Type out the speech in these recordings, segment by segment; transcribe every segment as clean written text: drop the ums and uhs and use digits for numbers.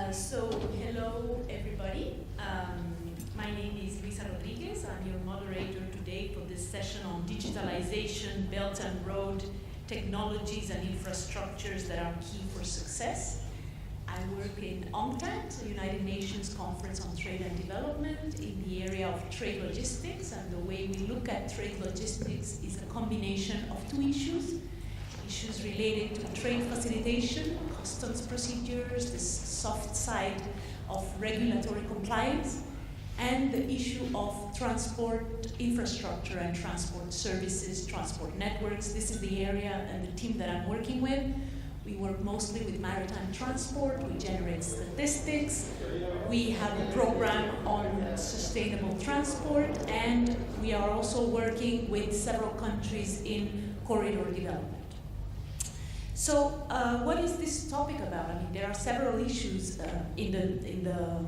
Hello everybody. My name is Luisa Rodriguez. I'm your moderator today for this session on digitalization, Belt and Road technologies and infrastructures that are key for success. I work in UNCTAD, the United Nations Conference on Trade and Development, in the area of trade logistics, and the way we look at trade logistics is a combination of two issues related to trade facilitation, customs procedures, this soft side of regulatory compliance, and the issue of transport infrastructure and transport services, transport networks. This is the area and the team that I'm working with. We work mostly with maritime transport, we generate statistics, we have a program on sustainable transport, and we are also working with several countries in corridor development. So what is this topic about? I mean, there are several issues in the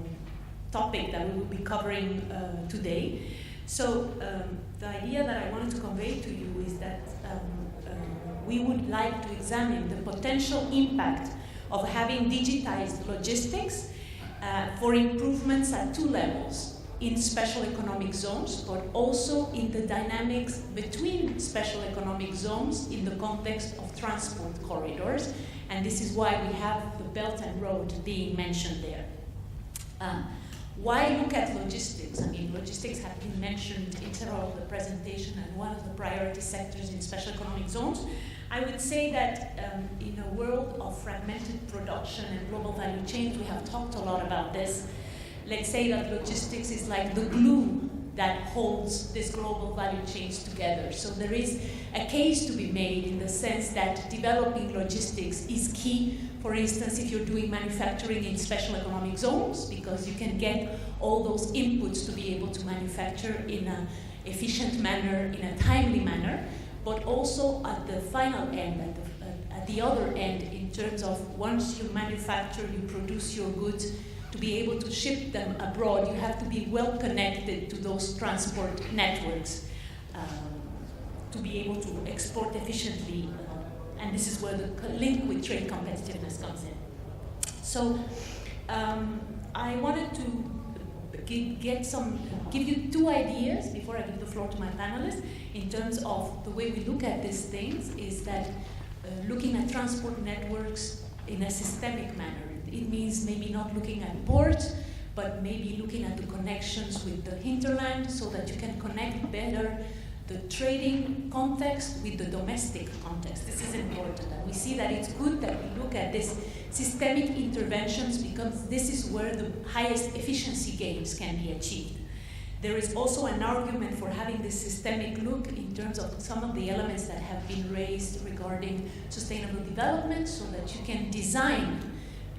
topic that we will be covering today. So the idea that I wanted to convey to you is that we would like to examine the potential impact of having digitized logistics for improvements at two levels: in special economic zones, but also in the dynamics between special economic zones in the context of transport corridors. And this is why we have the Belt and Road being mentioned there. Why look at logistics? I mean, logistics have been mentioned in several of the presentations and one of the priority sectors in special economic zones. I would say that in a world of fragmented production and global value chains, we have talked a lot about this. Let's say that logistics is like the glue that holds these global value chains together. So there is a case to be made in the sense that developing logistics is key. For instance, if you're doing manufacturing in special economic zones, because you can get all those inputs to be able to manufacture in an efficient manner, in a timely manner, but also at the final end, at the other end, in terms of once you manufacture, you produce your goods, to be able to ship them abroad, you have to be well connected to those transport networks to be able to export efficiently. And this is where the link with trade competitiveness comes in. So I wanted to give you two ideas before I give the floor to my panelists in terms of the way we look at these things is that looking at transport networks in a systemic manner. It means maybe not looking at ports, but maybe looking at the connections with the hinterland so that you can connect better the trading context with the domestic context. This is important. And we see that it's good that we look at these systemic interventions because this is where the highest efficiency gains can be achieved. There is also an argument for having this systemic look in terms of some of the elements that have been raised regarding sustainable development so that you can design,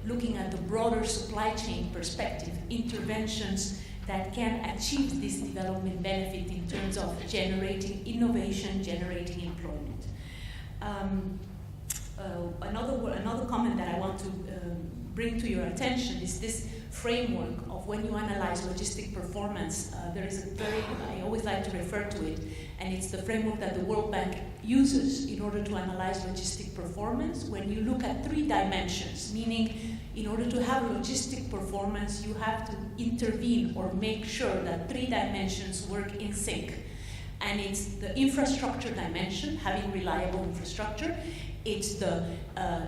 looking at the broader supply chain perspective, interventions that can achieve this development benefit in terms of generating innovation, generating employment. Another comment that I want to bring to your attention is this framework of when you analyze logistic performance. There is I always like to refer to it, and it's the framework that the World Bank uses in order to analyze logistic performance. When you look at three dimensions, meaning in order to have logistic performance, you have to intervene or make sure that three dimensions work in sync. And it's the infrastructure dimension, having reliable infrastructure. It's the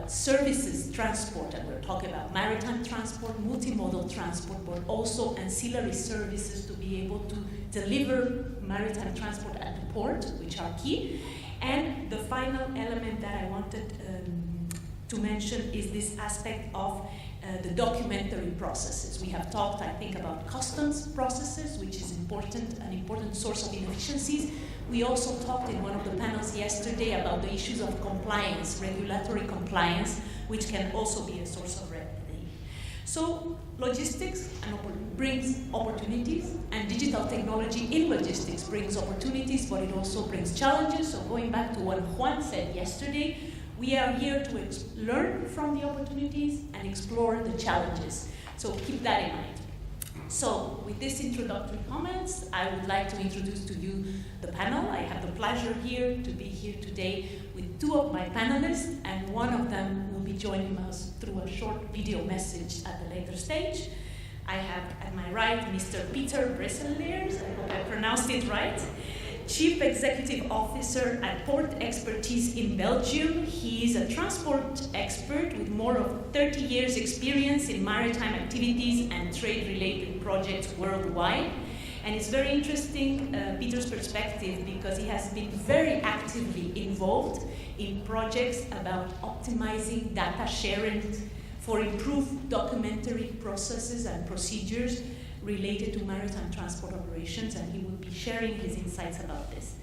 services transport, and we're talking about maritime transport, multimodal transport, but also ancillary services to be able to deliver maritime transport at the port, which are key. And the final element that I wanted to mention is this aspect of the documentary processes. We have talked, I think, about customs processes, which is an important source of inefficiencies. We also talked in one of the panels yesterday about the issues of compliance, regulatory compliance, which can also be a source of red tape. So logistics brings opportunities, and digital technology in logistics brings opportunities, but it also brings challenges. So going back to what Juan said yesterday, we are here to learn from the opportunities and explore the challenges. So keep that in mind. So with these introductory comments, I would like to introduce to you the panel. I have the pleasure here to be here today with two of my panelists, and one of them will be joining us through a short video message at the later stage. I have at my right Mr. Peter Bresseleers, I hope I pronounced it right, Chief Executive Officer at Port Expertise in Belgium. He is a transport expert with more of 30 years experience in maritime activities and trade-related projects worldwide. And it's very interesting, Peter's perspective, because he has been very actively involved in projects about optimizing data sharing for improved documentary processes and procedures related to maritime transport operations, and he will be sharing his insights about this.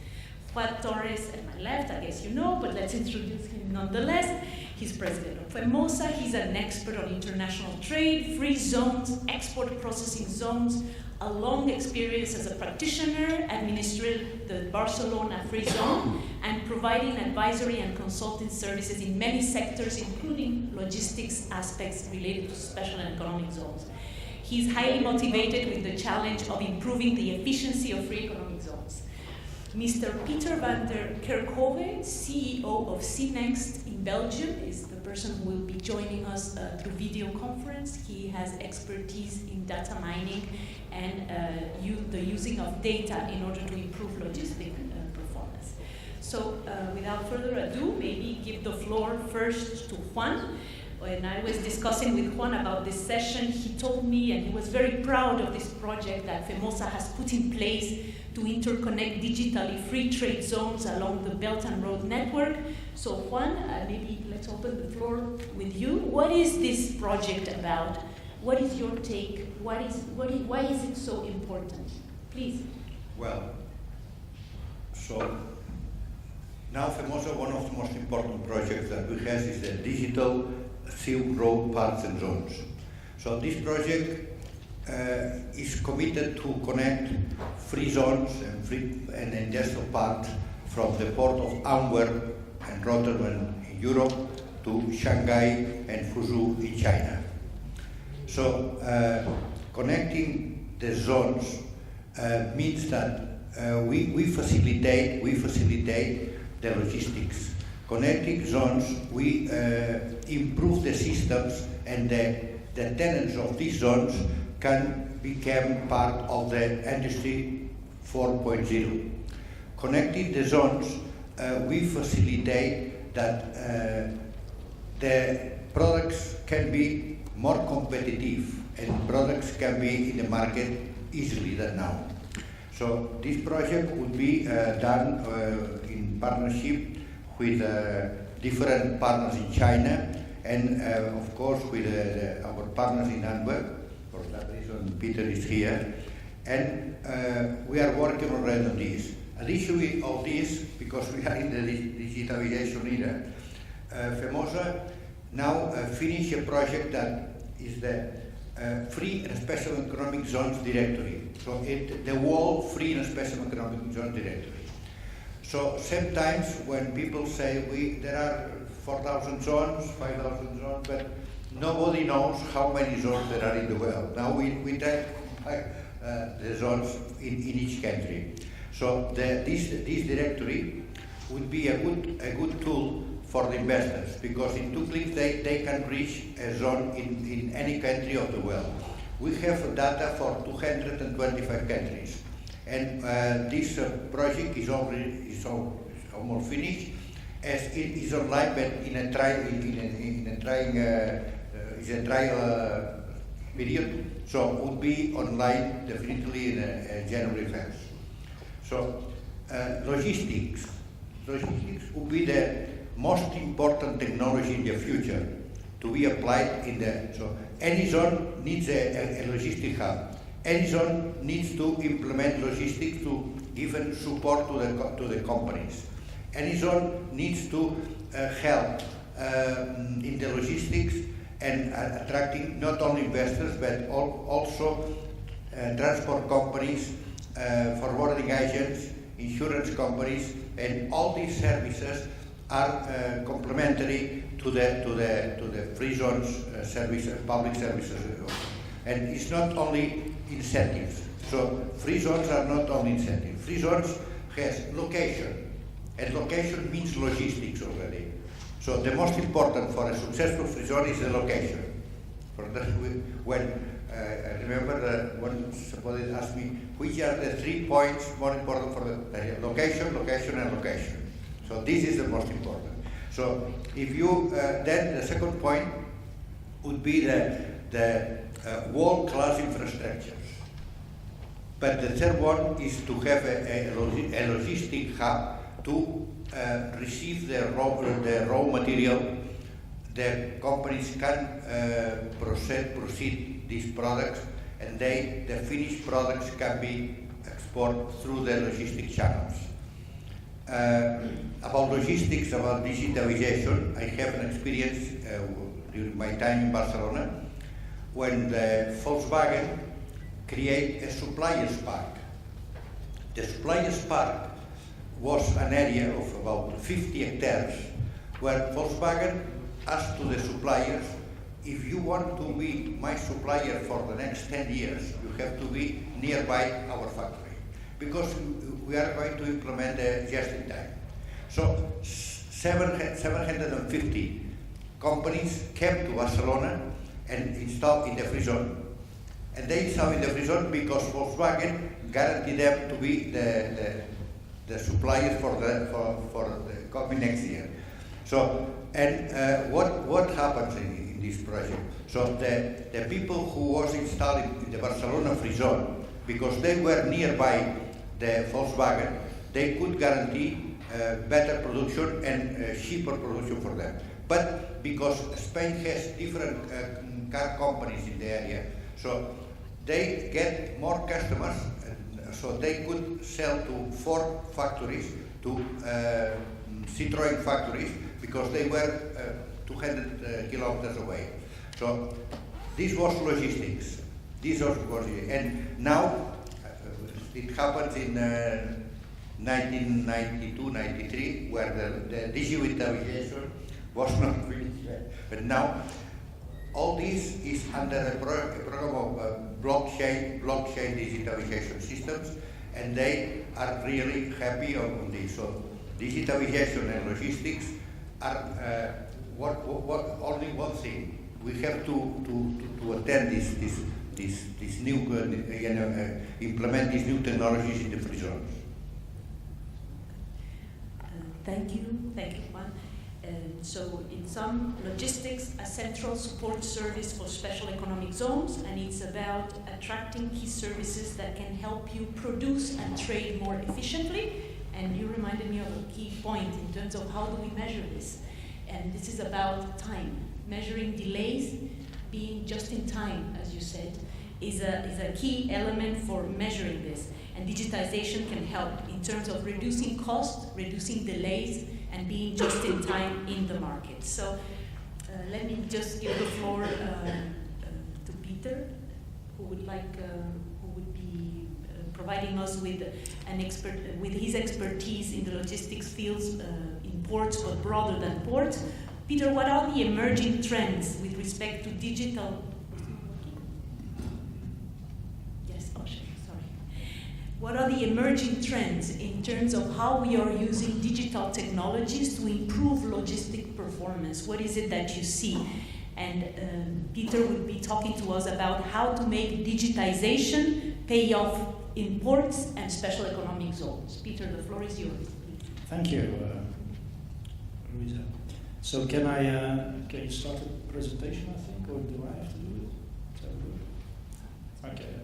Juan Torres at my left, I guess you know, but let's introduce him nonetheless. He's president of FEMOSA. He's an expert on international trade, free zones, export processing zones, a long experience as a practitioner, administering the Barcelona Free Zone, and providing advisory and consulting services in many sectors, including logistics aspects related to special and economic zones. He's highly motivated with the challenge of improving the efficiency of free economic zones. Mr. Peter van der Kerkhove, CEO of CNext in Belgium, is the person who will be joining us through video conference. He has expertise in data mining and the using of data in order to improve logistic performance. So without further ado, maybe give the floor first to Juan. When I was discussing with Juan about this session, he told me, and he was very proud of this project that FEMOSA has put in place to interconnect digitally free trade zones along the Belt and Road network. So Juan, maybe let's open the floor with you. What is this project about? What is your take? Why is it so important? Please. Well, so now FEMOSA, one of the most important projects that we have is the digital Silk Road parts and zones. So this project is committed to connect free zones and industrial parts from the port of Antwerp and Rotterdam in Europe to Shanghai and Fuzhou in China. So connecting the zones means that we facilitate the logistics. Connecting zones, we improve the systems, and the tenants of these zones can become part of the Industry 4.0. Connecting the zones, we facilitate that the products can be more competitive and products can be in the market easily than now. So this project would be done in partnership with different partners in China and of course with our partners in Antwerp. For that reason Peter is here, and we are working already on this. Additionally of this, because we are in the digitalization era, FEMOSA now finish a project that is the Free and Special Economic Zones Directory. So the whole Free and Special Economic Zones Directory. So sometimes when people say there are 4,000 zones, 5,000 zones, but nobody knows how many zones there are in the world. Now we try to compare the zones in each country. So this directory would be a good tool for the investors, because in 2 clicks they can reach a zone in any country of the world. We have data for 225 countries, and this project is almost finished, as it is online, but in a trial period. So it would be online definitely in January 1st. So logistics would be the most important technology in the future to be applied in so any zone needs a logistic hub. Any zone needs to implement logistics to give support to the companies. Any zone needs to help in the logistics and attracting not only investors but also transport companies, forwarding agents, insurance companies, and all these services are complementary to the free zones public services, and it's not only incentives. So free zones are not only incentives. Free zones has location. And location means logistics already. So the most important for a successful free zone is the location. For that, I remember when somebody asked me, which are the 3 points more important for the location, location, and location. So this is the most important. So if you, then the second point would be the world-class infrastructures. But the third one is to have a logistic hub to receive the raw material. The companies can proceed these products, and the finished products can be exported through the logistic channels. About logistics, about digitalization, I have an experience during my time in Barcelona when the Volkswagen create a suppliers park. The suppliers park was an area of about 50 hectares where Volkswagen asked to the suppliers, if you want to be my supplier for the next 10 years, you have to be nearby our factory, because we are going to implement just in time. So 750 companies came to Barcelona and installed in the free zone. And they installed in the free zone because Volkswagen guaranteed them to be the suppliers for the coming next year. So, and what happens in this project? So the people who was installed in the Barcelona free zone, because they were nearby the Volkswagen, they could guarantee better production and cheaper production for them. But because Spain has different car companies in the area, so they get more customers, so they could sell to Ford factories, to Citroën factories, because they were 200 kilometers away. So this was logistics. This was logistics. And now it happens in 1992-93, where the digitalization was not finished yet. But now all this is under a program of blockchain digitalization systems, and they are really happy on this. So digitalization and logistics are only one thing. We have to attend this new implement these new technologies in the free zones. Thank you, Juan. So in some, logistics, a central support service for special economic zones, and it's about attracting key services that can help you produce and trade more efficiently. And you reminded me of a key point in terms of how do we measure this. And this is about time. Measuring delays, being just in time, as you said, is a key element for measuring this. And digitization can help in terms of reducing costs, reducing delays, and being just in time in the market. So let me just give the floor to Peter, who would be providing us with with his expertise in the logistics fields in ports, but broader than ports. Peter, what are the emerging trends with respect to digital? What are the emerging trends in terms of how we are using digital technologies to improve logistic performance? What is it that you see? And Peter will be talking to us about how to make digitization pay off in ports and special economic zones. Peter, the floor is yours. Thank you, Luisa. So can you start the presentation, I think, or do I have to do it? Is that good? Okay,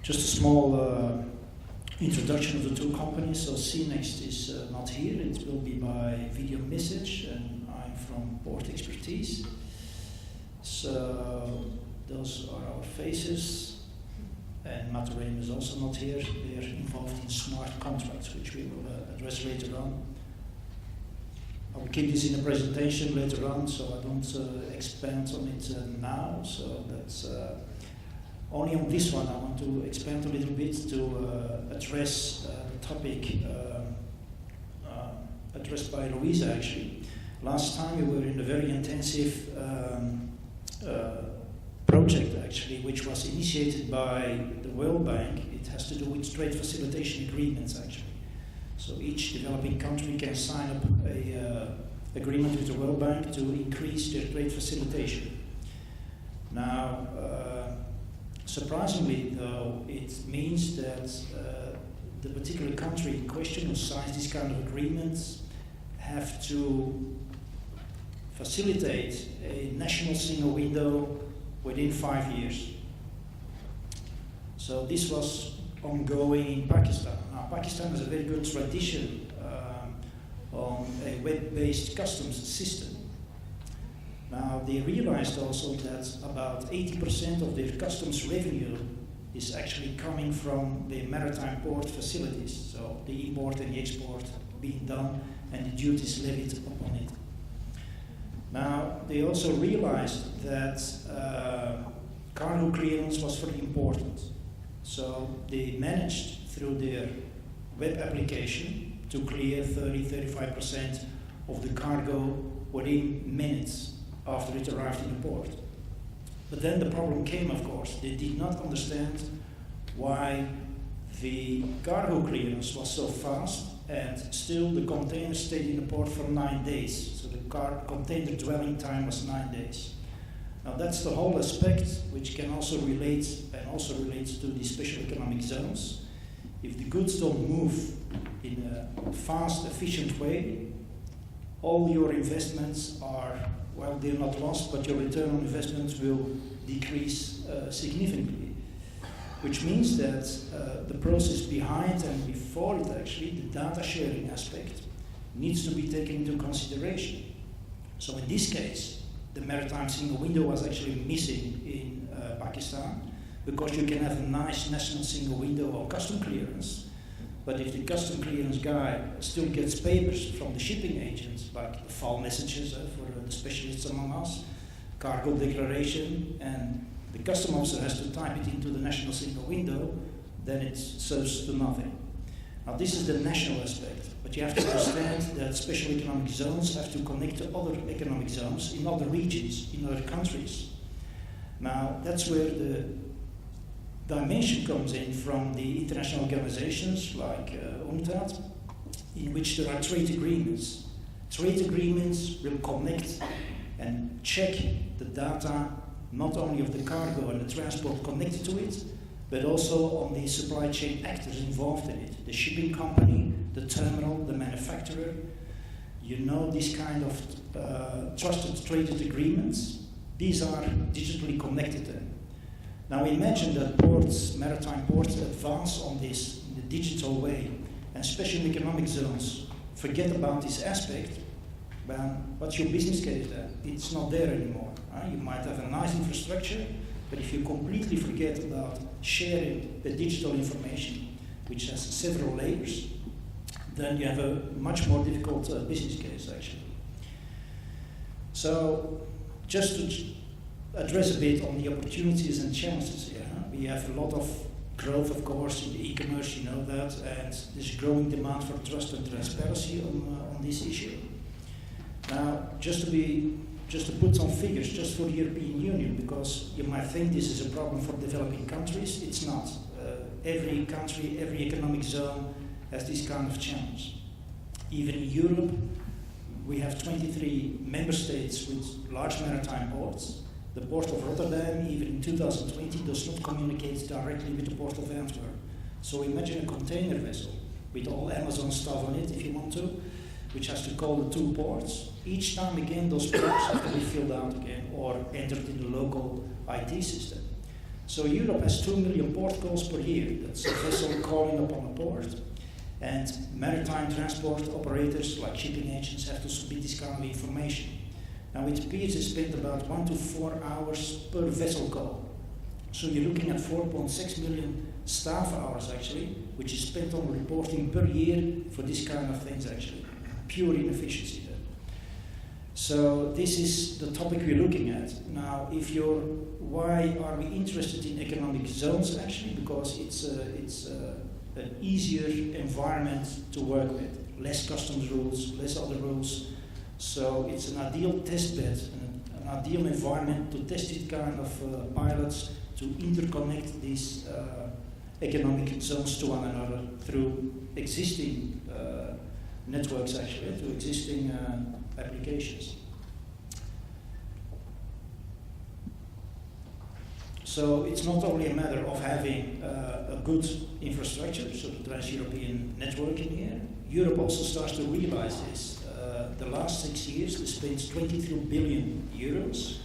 just a small introduction of the two companies. So CNext is not here. It will be by video message, and I'm from Port Expertise. So those are our faces. And Maturem is also not here. They are involved in smart contracts, which we will address later on. I will keep this in the presentation later on, so I don't expand on it now. So that's only on this one I want to expand a little bit to address the topic addressed by Louisa, actually. Last time we were in a very intensive project, actually, which was initiated by the World Bank. It has to do with trade facilitation agreements, actually. So each developing country can sign up a agreement with the World Bank to increase their trade facilitation. Now, surprisingly though, it means that the particular country in question who signs this kind of agreements have to facilitate a national single window within 5 years. So this was ongoing in Pakistan. Now, Pakistan has a very good tradition on a web-based customs system. Now, they realized also that about 80% of their customs revenue is actually coming from the maritime port facilities, so the import and the export being done and the duties levied upon it. Now, they also realized that cargo clearance was very important. So they managed through their web application to clear 30-35% of the cargo within minutes after it arrived in the port. But then the problem came, of course. They did not understand why the cargo clearance was so fast and still the container stayed in the port for 9 days. So the container dwelling time was 9 days. Now that's the whole aspect which can also relate and also relates to the special economic zones. If the goods don't move in a fast, efficient way, all your investments are, well, they're not lost, but your return on investments will decrease significantly. Which means that the process behind and before it actually, the data sharing aspect, needs to be taken into consideration. So in this case, the maritime single window was actually missing in Pakistan, because you can have a nice national single window or custom clearance, but if the custom clearance guy still gets papers from the shipping agents, like the file messages for the specialists among us, cargo declaration, and the custom officer has to type it into the national single window, then it serves to nothing. Now this is the national aspect, but you have to understand that special economic zones have to connect to other economic zones in other regions, in other countries. Now that's where the dimension comes in from the international organizations like UNCTAD, in which there are trade agreements. Trade agreements will connect and check the data not only of the cargo and the transport connected to it, but also on the supply chain actors involved in it. The shipping company, the terminal, the manufacturer. You know, these kind of trusted traded agreements, these are digitally connected then. Now imagine that ports, maritime ports, advance on this in the digital way, and special economic zones forget about this aspect. Well, what's your business case then? It's not there anymore. You might have a nice infrastructure, but if you completely forget about sharing the digital information, which has several layers, then you have a much more difficult business case actually. So, just to address a bit on the opportunities and challenges here. We have a lot of growth, of course, in the e-commerce, you know that, and there's growing demand for trust and transparency on this issue. Now, just to put some figures, just for the European Union, because you might think this is a problem for developing countries. It's not. Every country, every economic zone has this kind of challenge. Even in Europe, we have 23 member states with large maritime ports. The port of Rotterdam, even in 2020, does not communicate directly with the port of Antwerp. So imagine a container vessel with all Amazon stuff on it, if you want to, which has to call the 2 ports. Each time again, those ports have to be filled out again or entered in the local IT system. So Europe has 2 million port calls per year. That's a vessel calling upon a port. And maritime transport operators, like shipping agents, have to submit this kind of information. Now it appears they spend about 1 to 4 hours per vessel call. So you're looking at 4.6 million staff hours actually, which is spent on reporting per year for this kind of things actually. Pure inefficiency then. So this is the topic we're looking at. Now why are we interested in economic zones actually? Because it's an easier environment to work with. Less customs rules, less other rules. So it's an ideal test bed, an ideal environment to test this kind of pilots, to interconnect these economic zones to one another through existing networks, actually, through existing applications. So it's not only a matter of having a good infrastructure, so the trans-European networking here. Europe also starts to realize this. The last 6 years, they spent 23 billion euros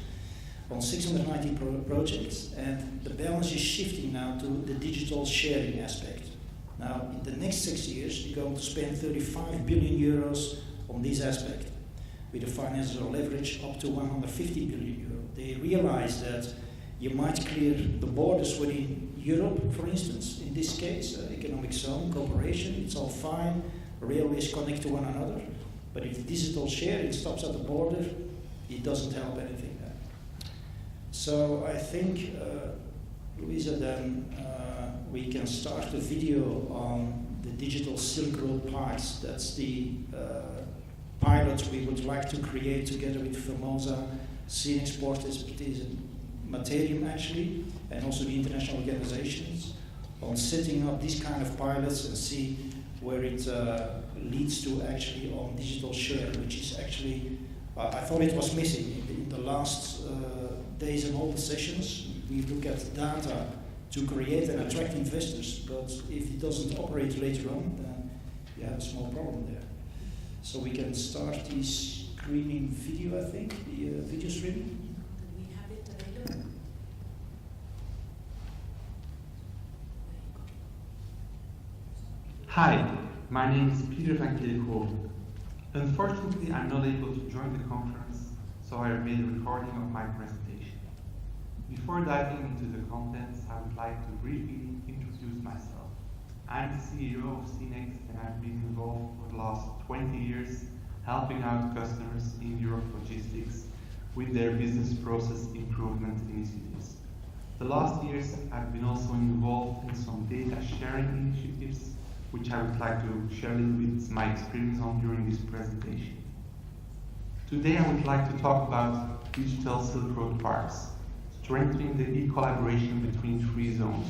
on 690 projects, and the balance is shifting now to the digital sharing aspect. Now, in the next 6 years, you're going to spend 35 billion euros on this aspect, with a financial leverage up to 150 billion euro. They realize that you might clear the borders within Europe, for instance, in this case, economic zone, cooperation, it's all fine, railways connect to one another, but if digital sharing stops at the border, it doesn't help anything there. So I think, Louisa, then we can start the video on the digital Silk Road parks. That's the pilot we would like to create together with Formosa, Scenic Sport Expertise and Materium, actually, and also the international organizations, on setting up these kind of pilots and see where it leads to actually on digital share, which is actually, I thought it was missing in the last days and all the sessions. We look at data to create and attract investors, but if it doesn't operate later on, then you have a small problem there. So we can start the screening video, I think, the video streaming. Do we have it available? Hi, my name is Peter van Keelhoven. Unfortunately, I'm not able to join the conference, so I made a recording of my presentation. Before diving into the contents, I would like to briefly introduce myself. I'm the CEO of CNEX, and I've been involved for the last 20 years helping out customers in Europe logistics with their business process improvement initiatives. The last years, I've been also involved in some data sharing initiatives, which I would like to share a little bit my experience on during this presentation. Today I would like to talk about digital Silk Road parks, strengthening the e-collaboration between free zones.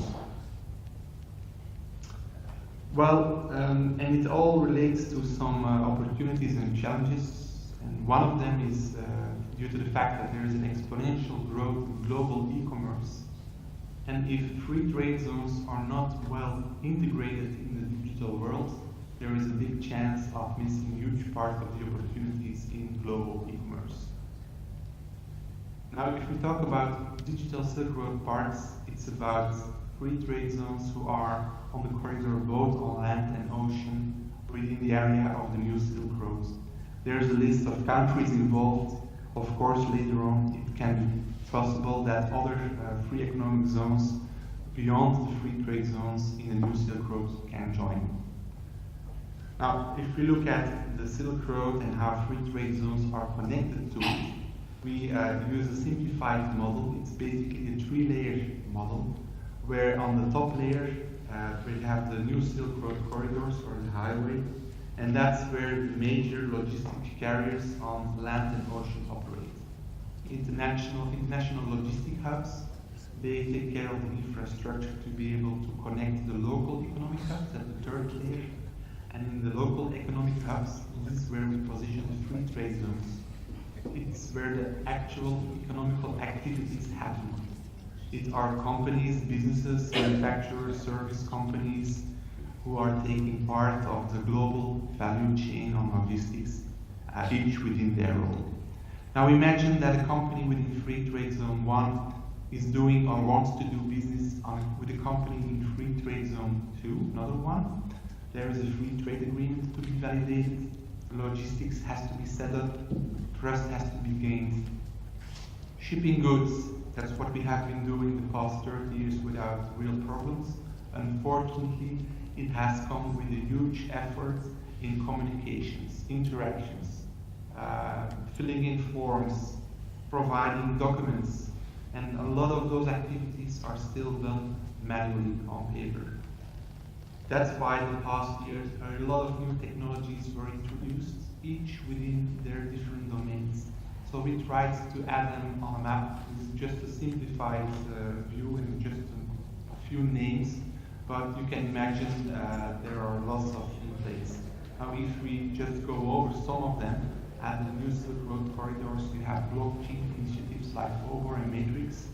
Well, and it all relates to some opportunities and challenges, and one of them is due to the fact that there is an exponential growth in global e-commerce. And if free trade zones are not well integrated in the digital world, there is a big chance of missing a huge part of the opportunities in global e-commerce. Now, if we talk about digital Silk Road parks, it's about free trade zones who are on the corridor both on land and ocean within the area of the new Silk Road. There's a list of countries involved. Of course, later on, it can be possible that other free economic zones beyond the free trade zones in the new Silk Road can join. Now, if we look at the Silk Road and how free trade zones are connected to it, we use a simplified model. It's basically a three-layer model, where on the top layer we have the new Silk Road corridors or the highway, and that's where the major logistic carriers on land and ocean operate. International logistic hubs, they take care of the infrastructure to be able to connect the local economic hubs at the third layer. And in the local economic hubs, this is where we position the free trade zones. It's where the actual economical activities happen. It are companies, businesses, manufacturers, service companies who are taking part of the global value chain on logistics, each within their role. Now imagine that a company within Free Trade Zone 1 is doing or wants to do business with a company in Free Trade Zone 2, another one. There is a free trade agreement to be validated, logistics has to be set up, trust has to be gained. Shipping goods, that's what we have been doing the past 30 years without real problems. Unfortunately, it has come with a huge effort in communications, interactions, filling in forms, providing documents, and a lot of those activities are still done manually on paper. That's why in the past years a lot of new technologies were introduced, each within their different domains. So we tried to add them on a map with just a simplified view and just a few names, but you can imagine there are lots of in place. Now, if we just go over some of them, at the new Silk Road corridors, we have blockchain initiatives like Over and Matrix,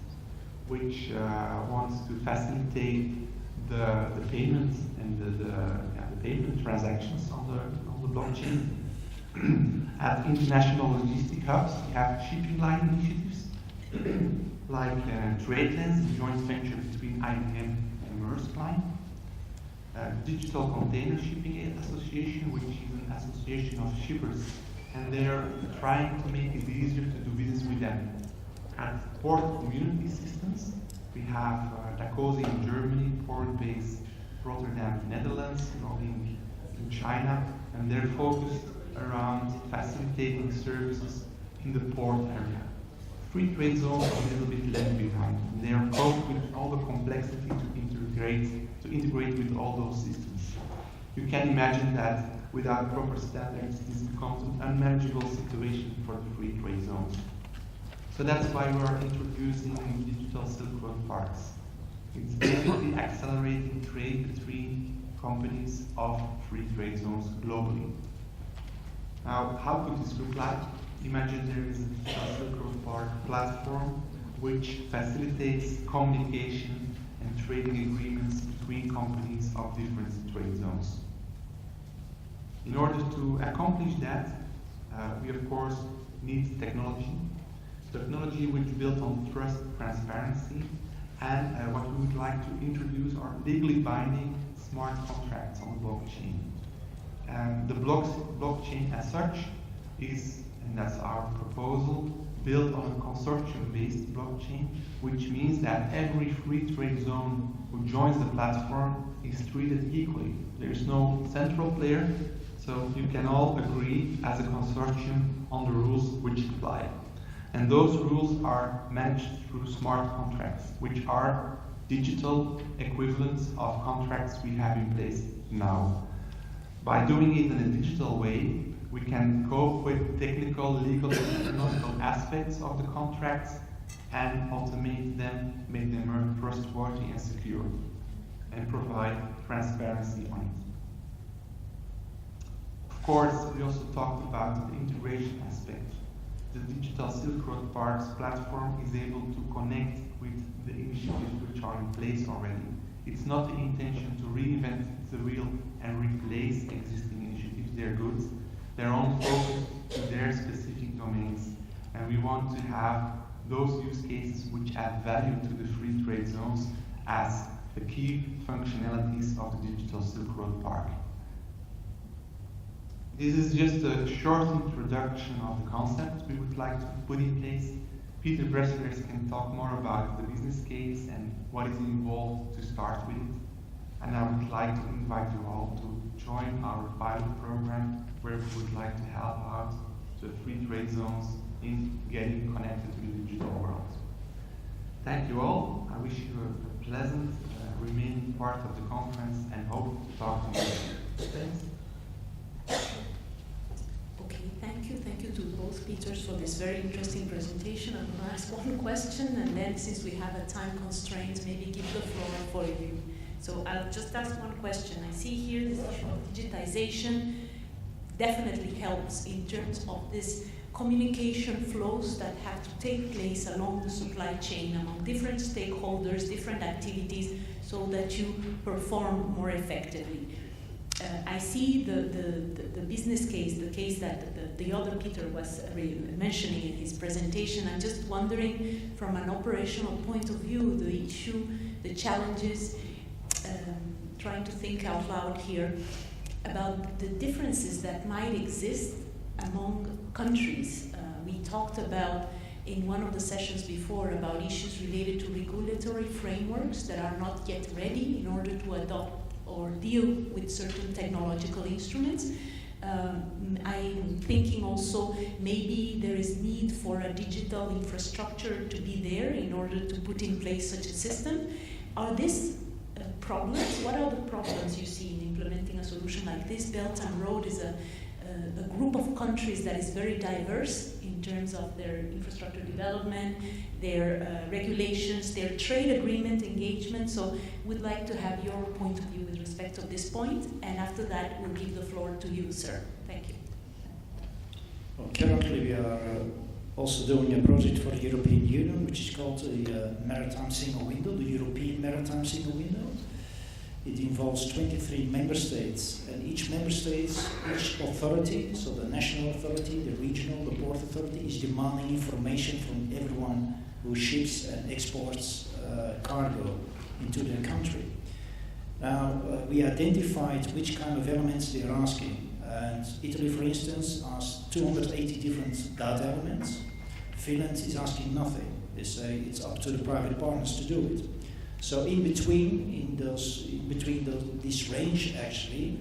which wants to facilitate the payments and the payment transactions on the blockchain. At international logistic hubs, we have shipping line initiatives like TradeLens, a joint venture between IBM and Maersk Line. Digital Container Shipping Association, which is an association of shippers, and they're trying to make it easier to do business with them. At port community systems, we have Dacosi in Germany, port-based Rotterdam, Netherlands, in China, and they're focused around facilitating services in the port area. Free trade zones are a little bit left behind. They are coping with all the complexity to integrate with all those systems. You can imagine that without proper standards, this becomes an unmanageable situation for the free trade zones. So that's why we are introducing digital Silk Road parks. It's basically accelerating trade between companies of free trade zones globally. Now, how could this look like? Imagine there is a digital Silk Road park platform which facilitates communication and trading agreements between companies of different trade zones. In order to accomplish that, we of course need technology. Technology which is built on trust, transparency, and what we would like to introduce are legally binding smart contracts on the blockchain. The blockchain as such is, and that's our proposal, built on a consortium-based blockchain, which means that every free trade zone who joins the platform is treated equally. There is no central player, so you can all agree as a consortium on the rules which apply. And those rules are managed through smart contracts, which are digital equivalents of contracts we have in place now. By doing it in a digital way, we can cope with technical, legal, and economical aspects of the contracts and automate them, make them more trustworthy and secure, and provide transparency on it. Of course, we also talked about the integration aspect. The Digital Silk Road Parks platform is able to connect with the initiatives which are in place already. It's not the intention to reinvent the wheel and replace existing initiatives. They're good. They're only focused to their specific domains. And we want to have those use cases which add value to the free trade zones as the key functionalities of the Digital Silk Road Park. This is just a short introduction of the concept we would like to put in place. Peter Bresslers can talk more about the business case and what is involved to start with it. And I would like to invite you all to join our pilot program where we would like to help out the free trade zones in getting connected to the digital world. Thank you all. I wish you a pleasant remaining part of the conference and hope to talk to you. Thanks. Okay, thank you to both Peters for this very interesting presentation. I'm going to ask one question, and then since we have a time constraint, maybe give the floor for you. So I'll just ask one question. I see here this issue of digitization definitely helps in terms of this communication flows that have to take place along the supply chain among different stakeholders, different activities, so that you perform more effectively. I see the business case, the case that the other Peter was mentioning in his presentation. I'm just wondering, from an operational point of view, the issue, the challenges, trying to think out loud here about the differences that might exist among countries. We talked about in one of the sessions before about issues related to regulatory frameworks that are not yet ready in order to adopt or deal with certain technological instruments. I'm thinking also maybe there is need for a digital infrastructure to be there in order to put in place such a system. Are these problems? What are the problems you see in implementing a solution like this? Belt and Road is a a group of countries that is very diverse in terms of their infrastructure development, their regulations, their trade agreement engagement. So we'd like to have your point of view with respect to this point, and after that we'll give the floor to you, sir. Thank you. Well, currently we are also doing a project for the European Union, which is called the Maritime Single Window, the European Maritime Single Window. It involves 23 member states, and each member state, each authority, so the national authority, the regional, the port authority, is demanding information from everyone who ships and exports cargo into their country. Now, we identified which kind of elements they are asking, and Italy, for instance, asked 280 different data elements. Finland is asking nothing. They say it's up to the private partners to do it. So in between this range, actually,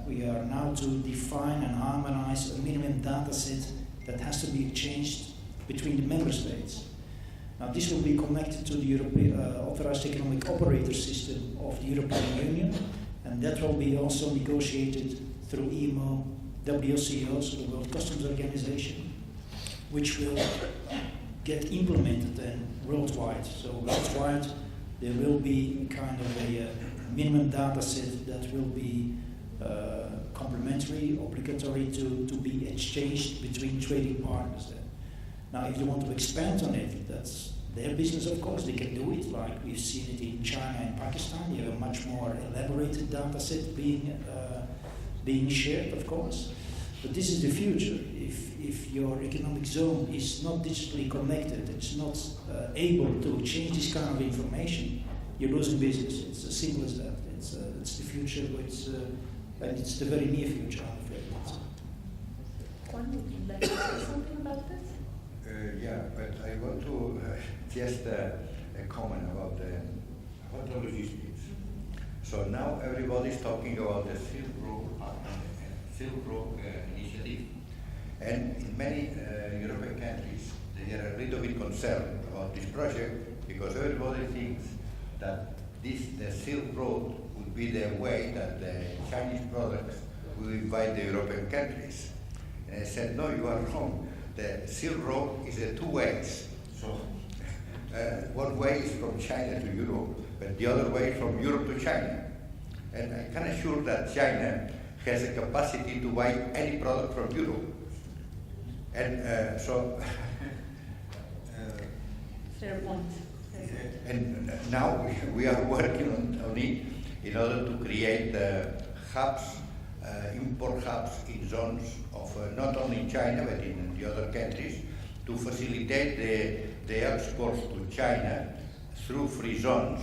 we are now to define and harmonize a minimum data set that has to be exchanged between the member states. Now, this will be connected to the European Authorized Economic Operator System of the European Union, and that will be also negotiated through IMO, WCO, so the World Customs Organization, which will get implemented then worldwide. So worldwide, there will be kind of a minimum data set that will be complementary, obligatory to be exchanged between trading partners then. Now, if they want to expand on it, that's their business, of course. They can do it, like we've seen it in China and Pakistan. You have a much more elaborated data set being shared, of course. But this is the future. If your economic zone is not digitally connected, it's not able to exchange this kind of information, you're losing business. It's as simple as that. It's the future, and it's the very near future, I'm afraid. Juan, would you like to say something about this? Yeah, but I want to just a comment about the logistics. So now everybody's talking about the Silk Road initiative, and in many European countries they are a little bit concerned about this project because everybody thinks that the Silk Road would be the way that the Chinese products will invite the European countries. And I said, no, you are wrong. The Silk Road is two ways. So one way is from China to Europe, but the other way from Europe to China. And I can assure that China has a capacity to buy any product from Europe. And Fair point. And now we are working on it in order to create hubs, import hubs in zones of not only China but in the other countries to facilitate the exports to China through free zones,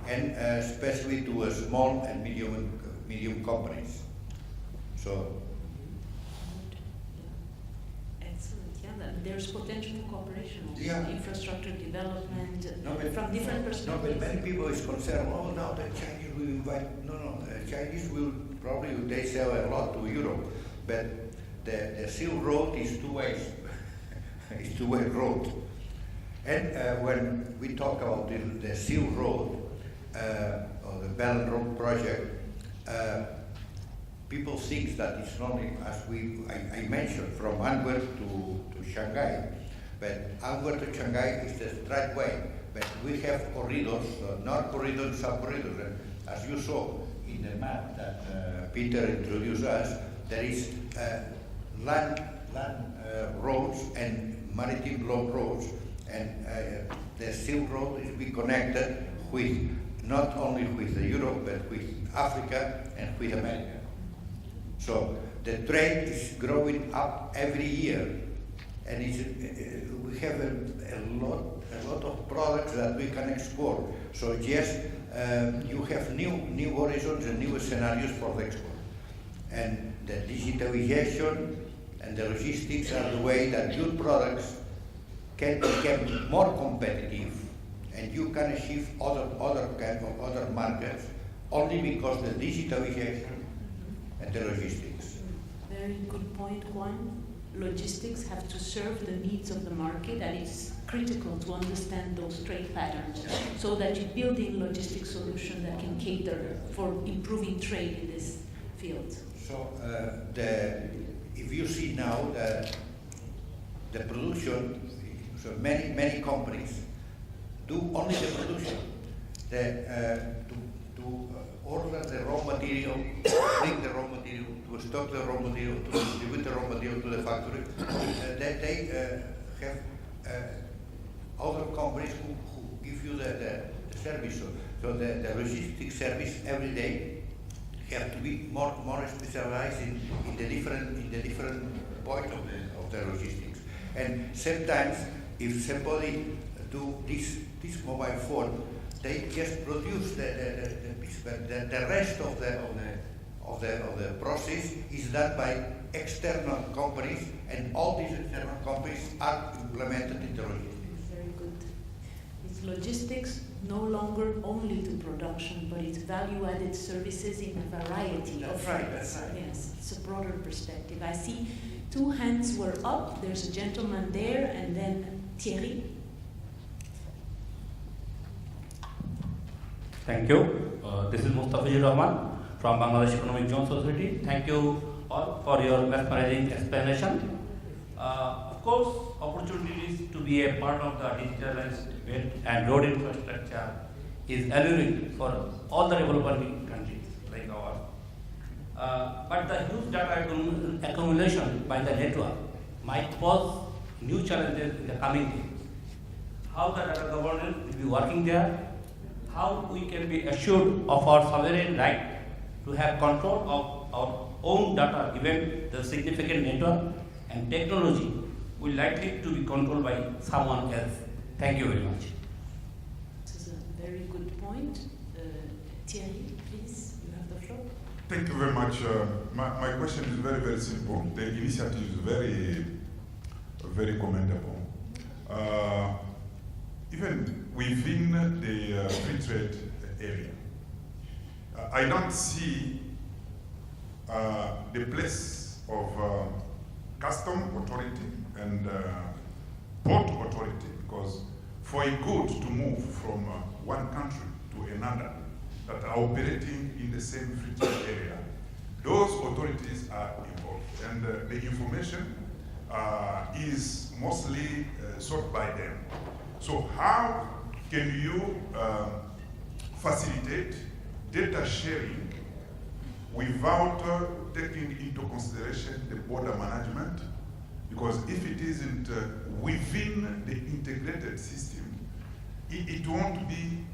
and especially to small and medium companies. So. Excellent. Yeah, there's potential for cooperation also. Yeah. Infrastructure development from different perspectives. No, but many people is concerned. Oh, now the Chinese will invite. No, the Chinese will probably they sell a lot to Europe, but the Silk Road is two ways. It's two-way road. And when we talk about the Silk Road or the Belt and Road project, people think that it's only, as I mentioned, from Antwerp to Shanghai. But Antwerp to Shanghai is the straight way. But we have corridors, north corridor and south corridors. And as you saw in the map that Peter introduced us, there is land roads and maritime roads. And the Silk Road is be connected with not only with Europe, but with Africa and with America. So the trade is growing up every year, and we have a lot of products that we can export. So yes, you have new horizons and new scenarios for the export. And the digitalization and the logistics are the way that your products can become more competitive, and you can achieve other markets only because the digitalization and the logistics. Very good point, Juan. Logistics have to serve the needs of the market, and it's critical to understand those trade patterns so that you build in logistics solutions that can cater for improving trade in this field. So if you see now the production, so many companies do only the production. To order the raw material, bring the raw material, to stock the raw material, to distribute the raw material to the factory. They have other companies who give you the service. So the logistics service every day have to be more specialized in the different point of the logistics. And sometimes if somebody do this mobile phone, they just produce the rest of the process is done by external companies, and all these external companies are implemented in the logistics. Very good. It's logistics no longer only to production, but it's value-added services in a variety of fields. That's right. Yes, it's a broader perspective. I see 2 hands were up. There's a gentleman there, and then Thierry. Thank you. This is Mustafizur Rahman from Bangladesh Economic Zone Society. Thank you all for your mesmerizing explanation. Of course, opportunities to be a part of the digitalized and road infrastructure is alluring for all the developing countries like ours. But the huge data accumulation by the network might pose new challenges in the coming days. How the data governance will be working there, how we can be assured of our sovereign right to have control of our own data given the significant network and technology will likely to be controlled by someone else. Thank you very much. This is a very good point. Thierry, please, you have the floor. Thank you very much. My question is very, very simple. The initiative is very commendable. Even within the free trade area, I don't see the place of custom authority and port authority, because for a good to move from one country to another that are operating in the same free trade area, those authorities are involved, and the information is mostly sought by them. So how can you facilitate data sharing without taking into consideration the border management? Because if it isn't within the integrated system, it won't be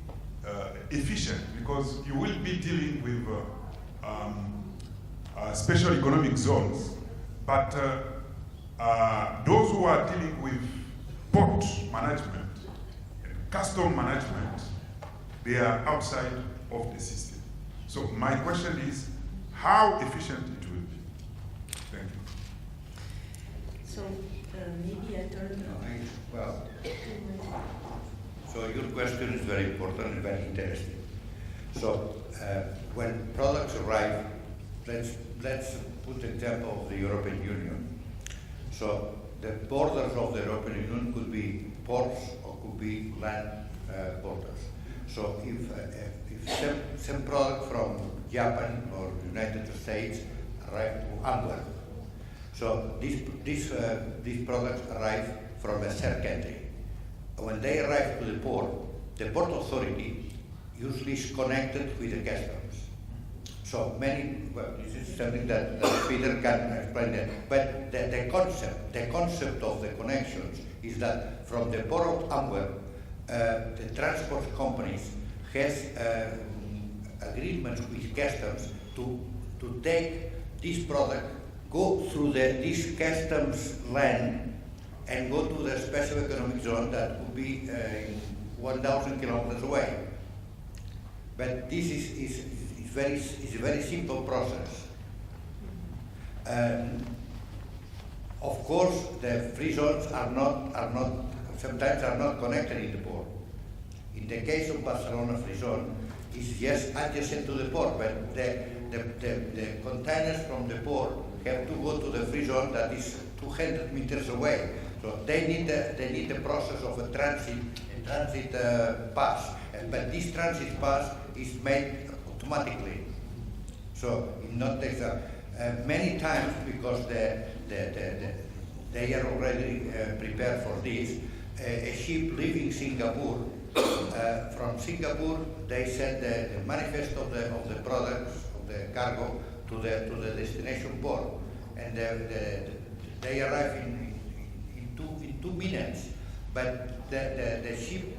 efficient, because you will be dealing with special economic zones, but those who are dealing with port management, custom management, they are outside of the system. So my question is, how efficient it will be? Thank you. So maybe I turn. Well, so your question is very important and very interesting. So when products arrive, let's put the example of the European Union. So the borders of the European Union could be ports or could be land borders. So if some product from Japan or United States arrive to Antwerp, so these products arrive from a third country. When they arrive to the port authority usually is connected with the customs. So this is something that Peter can explain that. But the concept of the connections is that from the port of Antwerp, the transport companies has agreements with customs to take this product, go through this customs land, and go to the special economic zone that would be 1,000 kilometers away. But this is a very simple process. Of course, the free zones sometimes are not connected in the port. In the case of Barcelona free zone, it's just adjacent to the port, but the containers from the port have to go to the free zone that is 200 meters away. So they need the process of a transit pass, but this transit pass is made automatically. So it not takes many times, because the they are already prepared for this. A ship leaving Singapore, from Singapore, they send the manifest of the products, of the cargo, to the destination port, and they arrive in 2 minutes. But the ship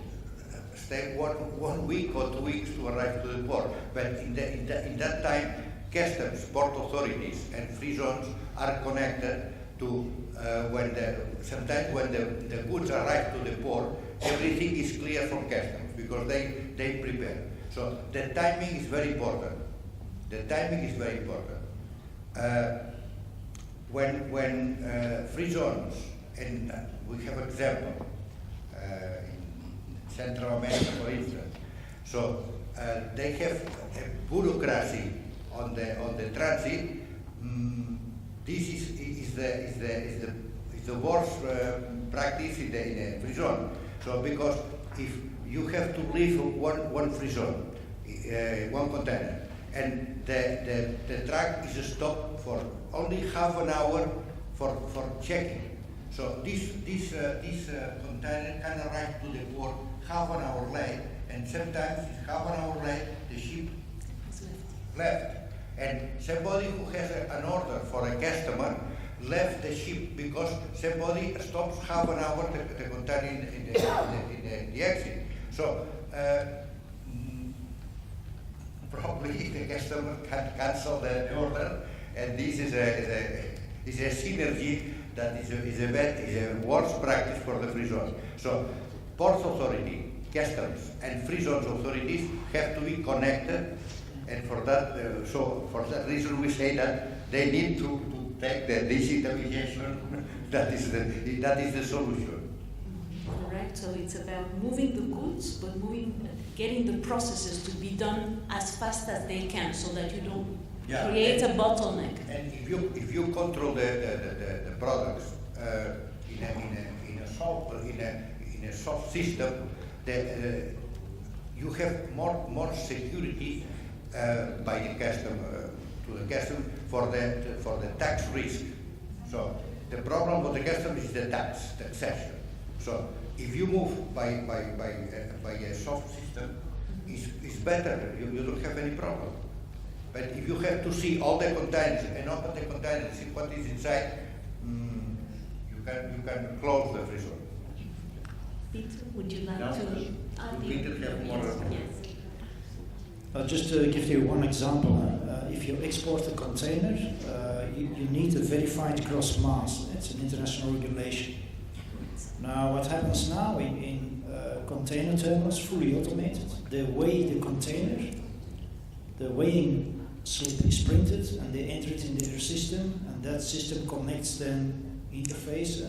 stay one week or 2 weeks to arrive to the port. But in that time, customs, port authorities, and free zones are connected to sometimes when the goods arrive to the port, everything is clear from customs because they prepare. So the timing is very important. The timing is very important. When free zones, and we have example in Central America, for instance. So they have a bureaucracy on the transit. This is the worst practice in a free zone. So because if you have to leave one free zone, one container, and the truck is stopped for only half an hour for checking. So this container can arrive to the port half an hour late, and sometimes it's half an hour late, the ship is left. And somebody who has an order for a customer left the ship because somebody stops half an hour the container in the exit. So probably the customer can cancel the order, and this is a synergy that is a worst practice for the free zones. So Port Authority, Customs, and free zones authorities have to be connected. And for that reason, we say that they need to take the digitalization. that is the solution. Correct. So it's about moving the goods, but getting the processes to be done as fast as they can, so that you don't create a bottleneck. And if you control the products in a soft system, you have more security. By the customer to the customer for the tax risk. So the problem with the customer is the taxation. So if you move by a soft system, it's better. You don't have any problem. But if you have to see all the containers and open the container and see what is inside, you can close the free zone. Peter, would you like to? Peter have more. Yes. Just to give you one example, if you export a container, you need a verified gross mass. It's an international regulation. Now, what happens now in container terminals, fully automated, they weigh the container, the weighing slip is printed, and they enter it in their system, and that system connects then interface,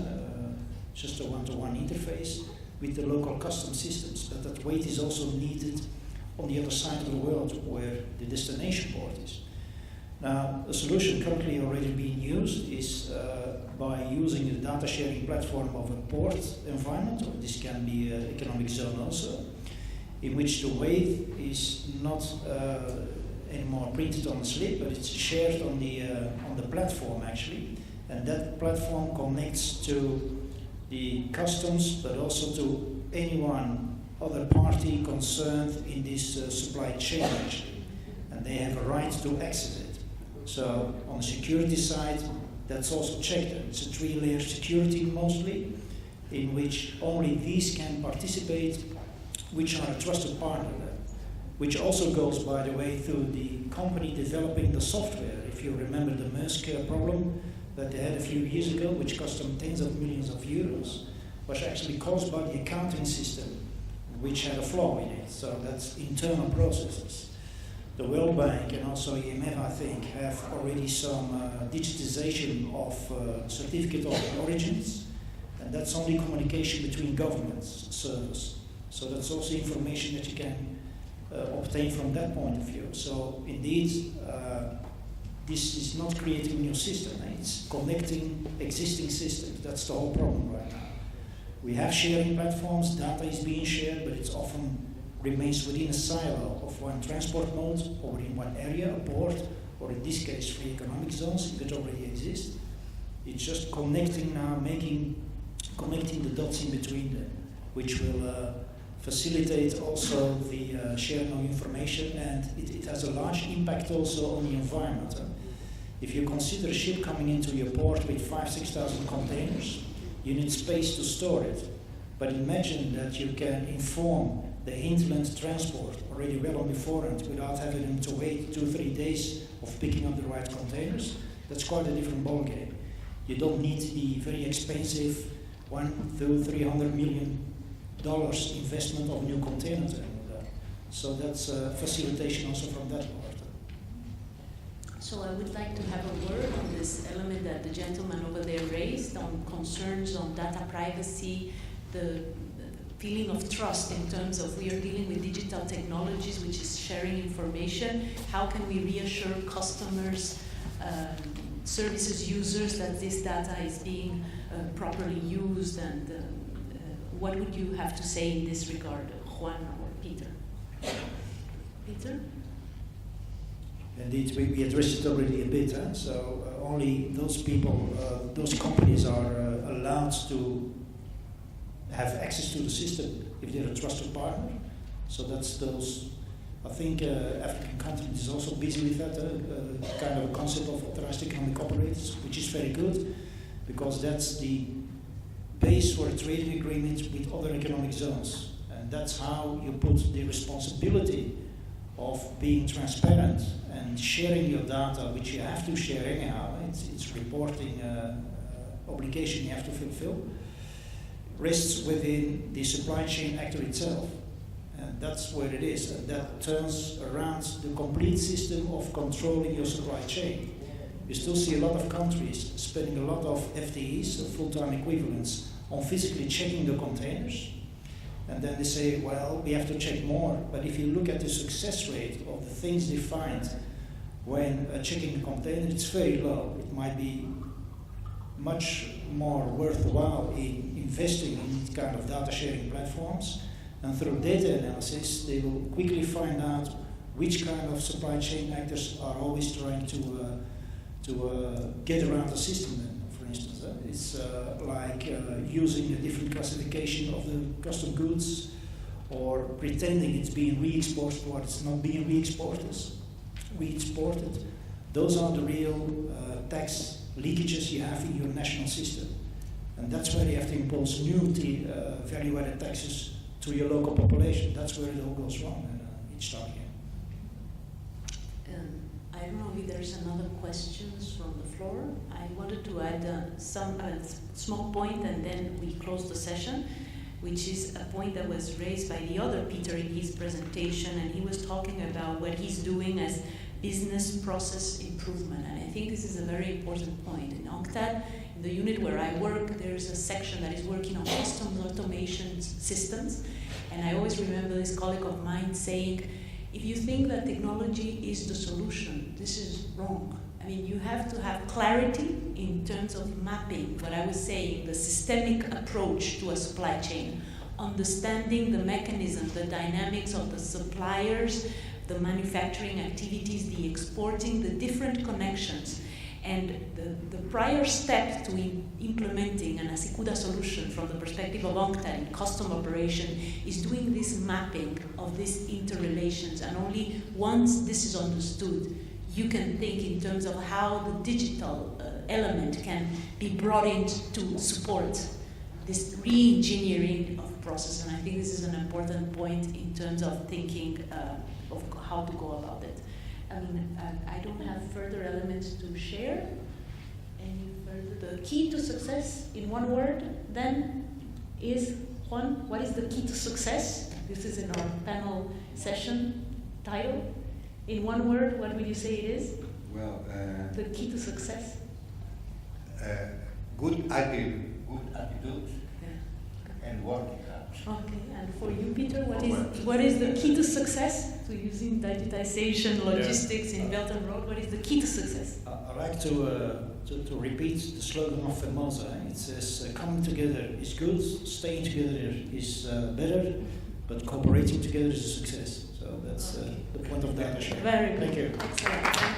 just a one-to-one interface, with the local custom systems. But that weight is also needed on the other side of the world where the destination port is. Now, a solution currently already being used is by using the data sharing platform of a port environment, or this can be an economic zone also, in which the weight is not anymore printed on the slip, but it's shared on the platform actually, and that platform connects to the customs, but also to anyone other party concerned in this supply chain actually, and they have a right to access it. So on the security side, that's also checked. It's a 3-layer security mostly, in which only these can participate, which are a trusted partner, which also goes, by the way, through the company developing the software. If you remember the Maersk problem that they had a few years ago, which cost them tens of millions of euros, was actually caused by the accounting system, which had a flaw in it. So that's internal processes. The World Bank and also IMF, I think, have already some digitization of certificate of origins, and that's only communication between governments servers. So that's also information that you can obtain from that point of view. So indeed, this is not creating a new system, it's connecting existing systems. That's the whole problem right now. We have sharing platforms, data is being shared, but it often remains within a silo of one transport mode, or in one area, a port, or in this case, free economic zones, if it already exists. It's just connecting now, connecting the dots in between them, which will facilitate also the sharing of information, and it has a large impact also on the environment. If you consider a ship coming into your port with 5,000-6,000 containers, you need space to store it. But imagine that you can inform the hinterland transport already well on beforehand without having them to wait 2-3 days of picking up the right containers. That's quite a different ballgame. You don't need the very expensive $100-300 million investment of new container terminal. So that's facilitation also from that part. So I would like to have a word on this element that the gentleman over there raised on concerns on data privacy, the feeling of trust in terms of we are dealing with digital technologies, which is sharing information. How can we reassure customers, services users that this data is being properly used, and what would you have to say in this regard, Juan or Peter? Peter? Indeed, we addressed it already a bit. So only those people, those companies are allowed to have access to the system if they're a trusted partner. So that's those. I think African continent is also busy with that kind of concept of authorized economic operators, which is very good, because that's the base for a trading agreement with other economic zones, and that's how you put the responsibility of being transparent and sharing your data, which you have to share anyhow. It's reporting obligation you have to fulfill. Rests within the supply chain actor itself, and that's where it is, and that turns around the complete system of controlling your supply chain. You still see a lot of countries spending a lot of FTEs, so full-time equivalents, on physically checking the containers, and then they say, well, we have to check more. But if you look at the success rate of the things they find when checking the container, it's very low. It might be much more worthwhile in investing in these kind of data sharing platforms, and through data analysis they will quickly find out which kind of supply chain actors are always trying to get around the system then, for instance. It's like using a different classification of the custom goods, or pretending it's being re-exported while it's not being re-exported. Those are the real tax leakages you have in your national system. And that's where you have to impose new value-added taxes to your local population. That's where it all goes wrong each time again. I don't know if there's another questions from the floor. I wanted to add some small point, and then we close the session, which is a point that was raised by the other Peter in his presentation, and he was talking about what he's doing as business process improvement. And I think this is a very important point. In UNCTAD, in the unit where I work, there's a section that is working on customs automation systems. And I always remember this colleague of mine saying, if you think that technology is the solution, this is wrong. I mean, you have to have clarity in terms of mapping, what I was saying, the systemic approach to a supply chain, understanding the mechanism, the dynamics of the suppliers, the manufacturing activities, the exporting, the different connections. And the prior step to implementing an Asikuda solution from the perspective of UNCTAD in custom operation is doing this mapping of these interrelations. And only once this is understood, you can think in terms of how the digital element can be brought in to support this re-engineering of process. And I think this is an important point in terms of thinking of how to go about it. I mean, I don't have further elements to share. Any further? The key to success, in one word, then, is, Juan, what is the key to success? This is in our panel session title. In one word, what would you say it is? Well, the key to success? Good attitude and working hard. Okay, and for you, Peter, what is the key to success? To using digitization, logistics in Belt and Road, what is the key to success? I like to repeat the slogan of Famosa. It says, coming together is good, staying together is better, but cooperating together is a success. So that's the point of that. Very good. Thank you. Excellent. Thank you.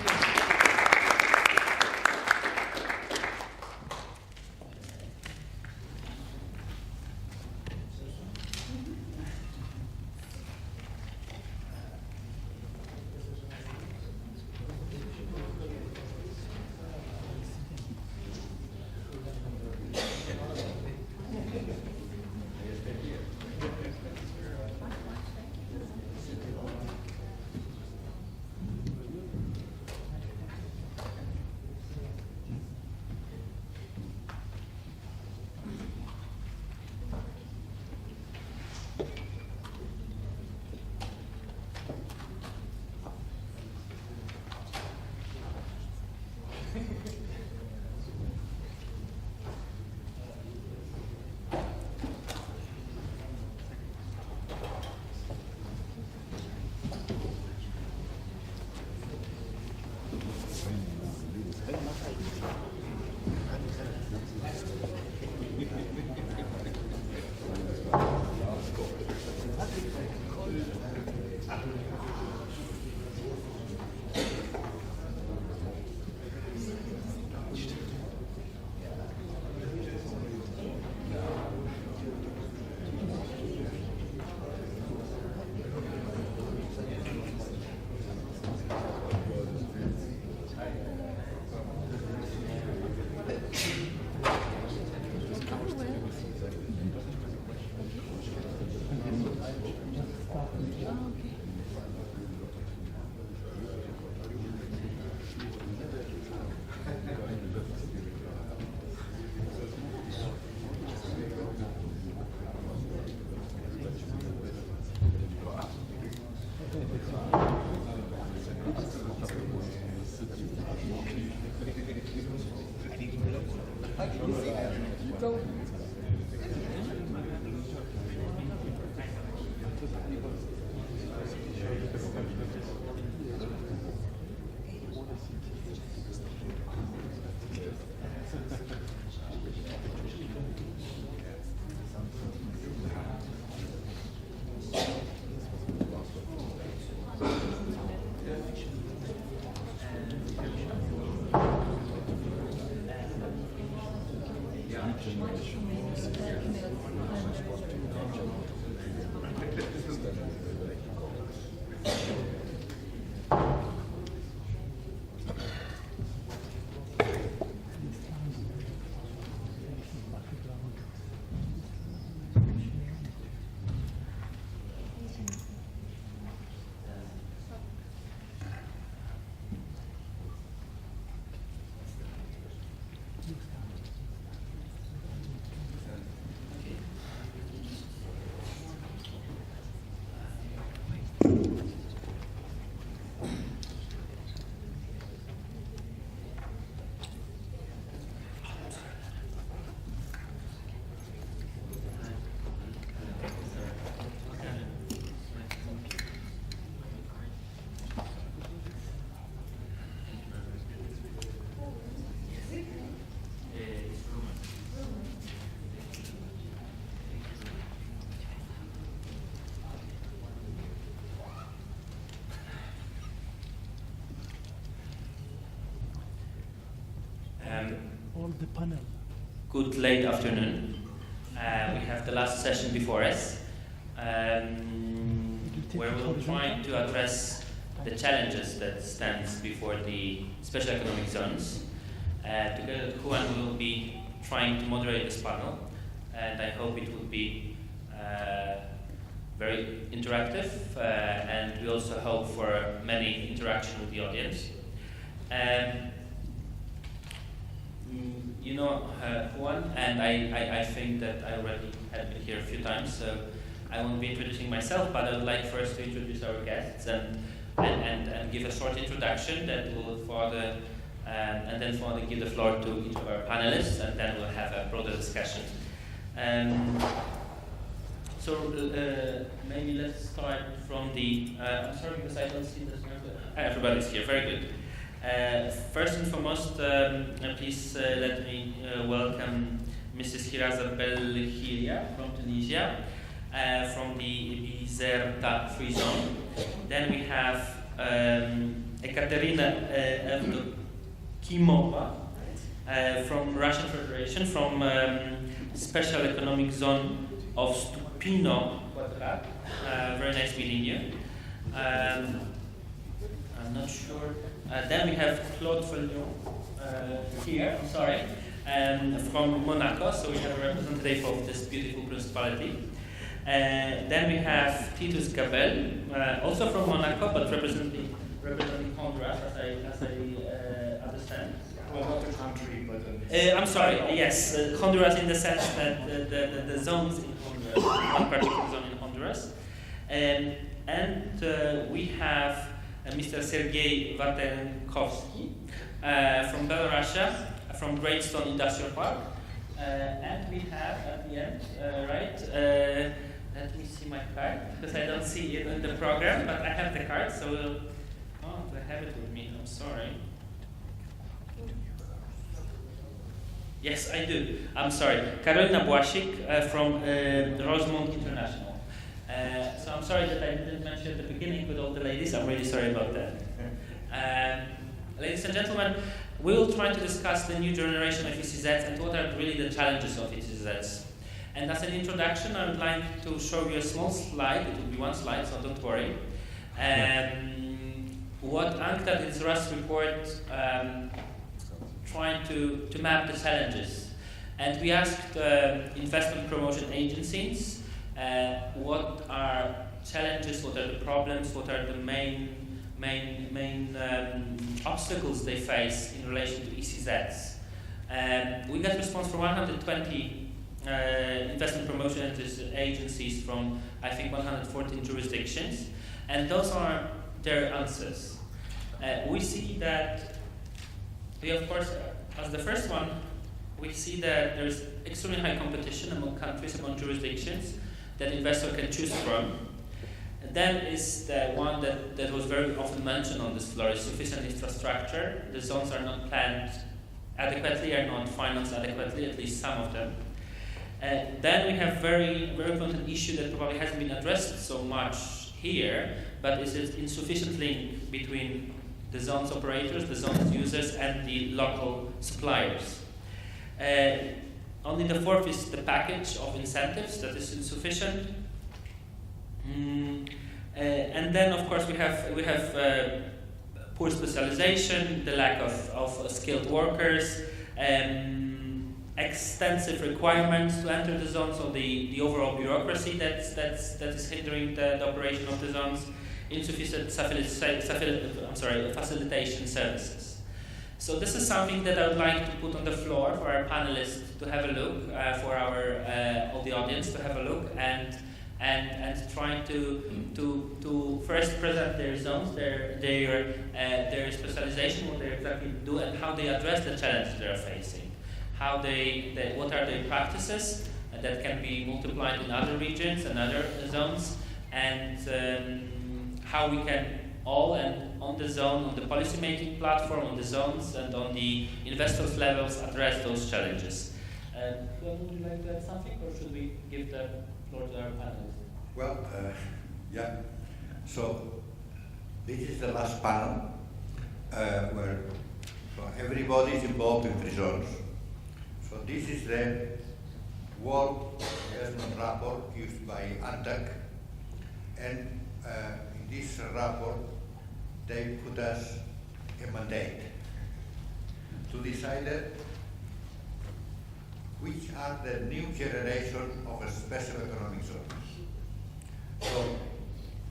the panel. Good late afternoon. We have the last session before us, where we'll try to address the challenges that stands before the special economic zones. Together with Juan, we will be trying to moderate this panel, and I hope it will be very interactive, and we also hope for many interaction with the audience. You know Juan, and I think that I already have been here a few times, so I won't be introducing myself, but I would like first to introduce our guests and give a short introduction that will further, and then further give the floor to each of our panelists, and then we'll have a broader discussion. So maybe let's start from the, I'm sorry because I don't see this. Everybody's here, very good. First and foremost, please let me welcome Mrs. Hiraza Belhiria from Tunisia, from the Bizerta Free Zone. Then we have Ekaterina Evdokimova from Russian Federation, from Special Economic Zone of Stupino Quadrat. Very nice meeting you. I'm not sure. Then we have Claude Follion here, I'm sorry, from Monaco, so we have a representative of this beautiful principality. Then we have Titus Gabel, also from Monaco, but representing Honduras, as I understand. Well, not the country, but... I'm sorry, yes, Honduras in the sense that the zones in Honduras, one particular zone in Honduras. And we have Mr. Sergei Vatenkovsky from Belarus, from Greystone Industrial Park. And we have at the end, let me see my card, because I don't see it in the program, but I have the card, so I have it with me, I'm sorry. Yes, I do. I'm sorry. Karolina Błasik from Rosemont International. So I'm sorry that I didn't mention at the beginning with all the ladies. I'm really sorry about that. Ladies and gentlemen, we will try to discuss the new generation of SEZs and what are really the challenges of SEZs. And as an introduction, I would like to show you a small slide. It will be one slide, so don't worry. What UNCTAD in its last report trying to map the challenges. And we asked investment promotion agencies what are challenges, what are the problems, what are the main obstacles they face in relation to SEZs. We got response from 120 investment promotion agencies from, I think, 114 jurisdictions, and those are their answers. We see that, of course, as the first one, we see that there's extremely high competition among countries, among jurisdictions that investor can choose from. And then is the one that was very often mentioned on this floor, is sufficient infrastructure. The zones are not planned adequately, are not financed adequately, at least some of them. Then we have very, very important issue that probably hasn't been addressed so much here, but is an insufficient link between the zone's operators, the zone's users, and the local suppliers. Only the fourth is the package of incentives that is insufficient. And then, of course, we have poor specialization, the lack of skilled workers, extensive requirements to enter the zones, so the overall bureaucracy that is hindering the operation of the zones, insufficient facilitation services. So this is something that I would like to put on the floor for our panelists to have a look, for our all the audience to have a look, and try to first present their zones, their specialization, what they exactly do, and how they address the challenges they are facing. How what are their practices that can be multiplied in other regions and other zones, and how we can all and on the zone, on the policy-making platform, on the zones, and on the investors' levels address those challenges. Would you like to add something, or should we give the floor to our panelists? Well, yeah. So this is the last panel where everybody is involved in free zones. So this is the World Investment Report used by UNTAC, and in this report they put us a mandate to decide which are the new generation of a special economic zones. So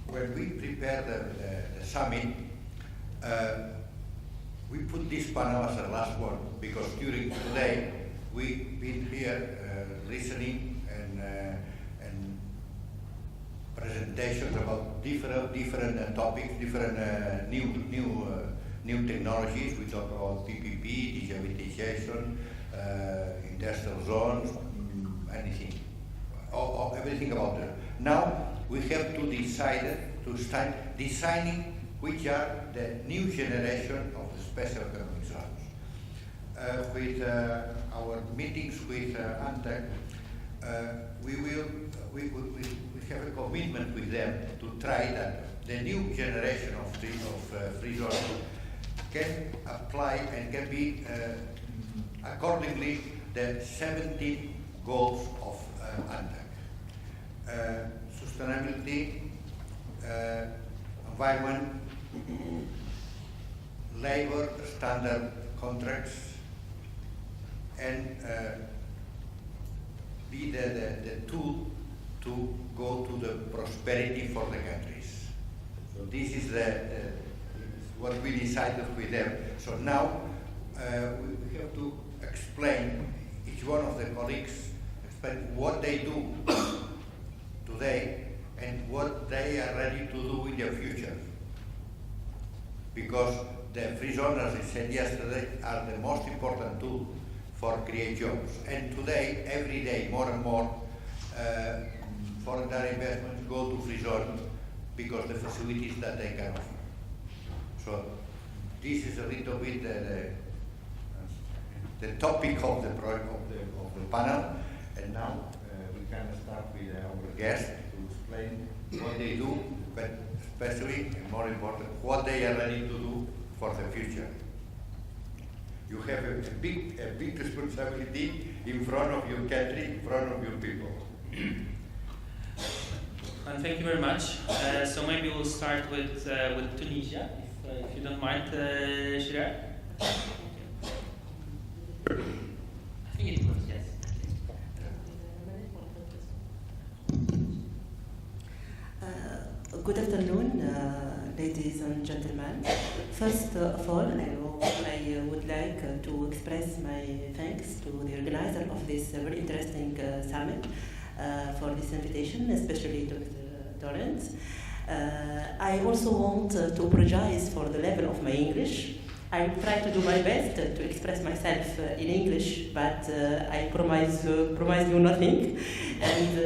when we prepare the summit, we put this panel as the last one because during today we've been here listening and presentations about different topics, different new technologies. We talk about PPP, digitalization, industrial zones, anything, everything about it. Now we have to decide to start designing which are the new generation of the special economic zones. With our meetings with UNTAC, we have a commitment with them to try that the new generation of free zones can apply and can be accordingly the 17 goals of UNTAC. Sustainability, environment, labor standard contracts, and be the tool to go to the prosperity for the countries. So this is what we decided with them. So now we have to explain, each one of the colleagues, explain what they do today and what they are ready to do in the future. Because the free zones, as I said yesterday, are the most important tool for create jobs. And today, every day, more and more foreign direct investments go to free zones because the facilities that they can offer. So this is a little bit the topic of the panel. And now we can start with our guest to explain what they do, but especially, and more important, what they are ready to do for the future. You have a big responsibility in front of your country, in front of your people. And thank you very much. So maybe we'll start with Tunisia, if you don't mind, Shirar. I think it works, yes. Good afternoon, ladies and gentlemen. First of all, I would like to express my thanks to the organizer of this very interesting summit for this invitation, especially to Mr. Torrance. I also want to apologize for the level of my English. I will try to do my best to express myself in English, but I promise you nothing. And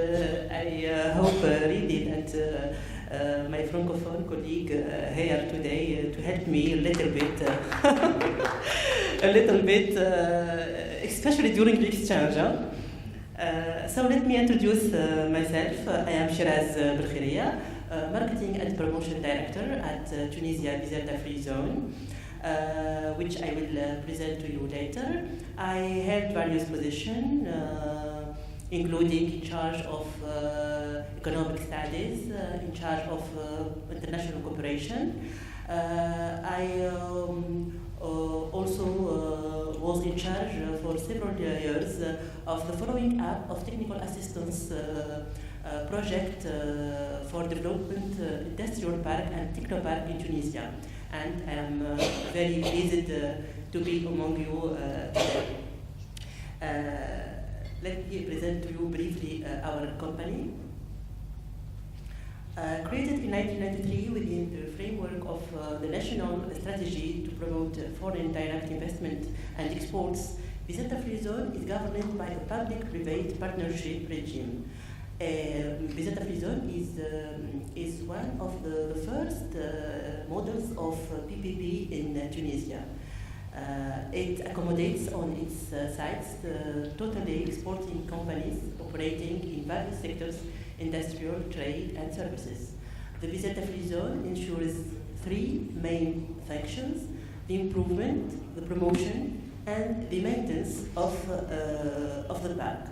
I hope really that my Francophone colleague here today to help me a little bit, especially during the exchange. So let me introduce myself. I am Shiraz Belkhiria, Marketing and Promotion Director at Tunisia Bizerta Free Zone, which I will present to you later. I held various positions, including in charge of economic studies, in charge of international cooperation. I also was in charge for several years of the following up of technical assistance project for development industrial park and techno park in Tunisia. And I am very pleased to be among you today. Let me present to you briefly our company. Created in 1993 within the framework of the National Strategy to Promote Foreign Direct Investment and Exports, Bizerta Free Zone is governed by a public-private partnership regime. Bizerta Free Zone is one of the first models of PPP in Tunisia. It accommodates on its sites totally exporting companies operating in various sectors, industrial, trade, and services. The Bizerta Free Zone ensures three main functions: the improvement, the promotion, and the maintenance of the park.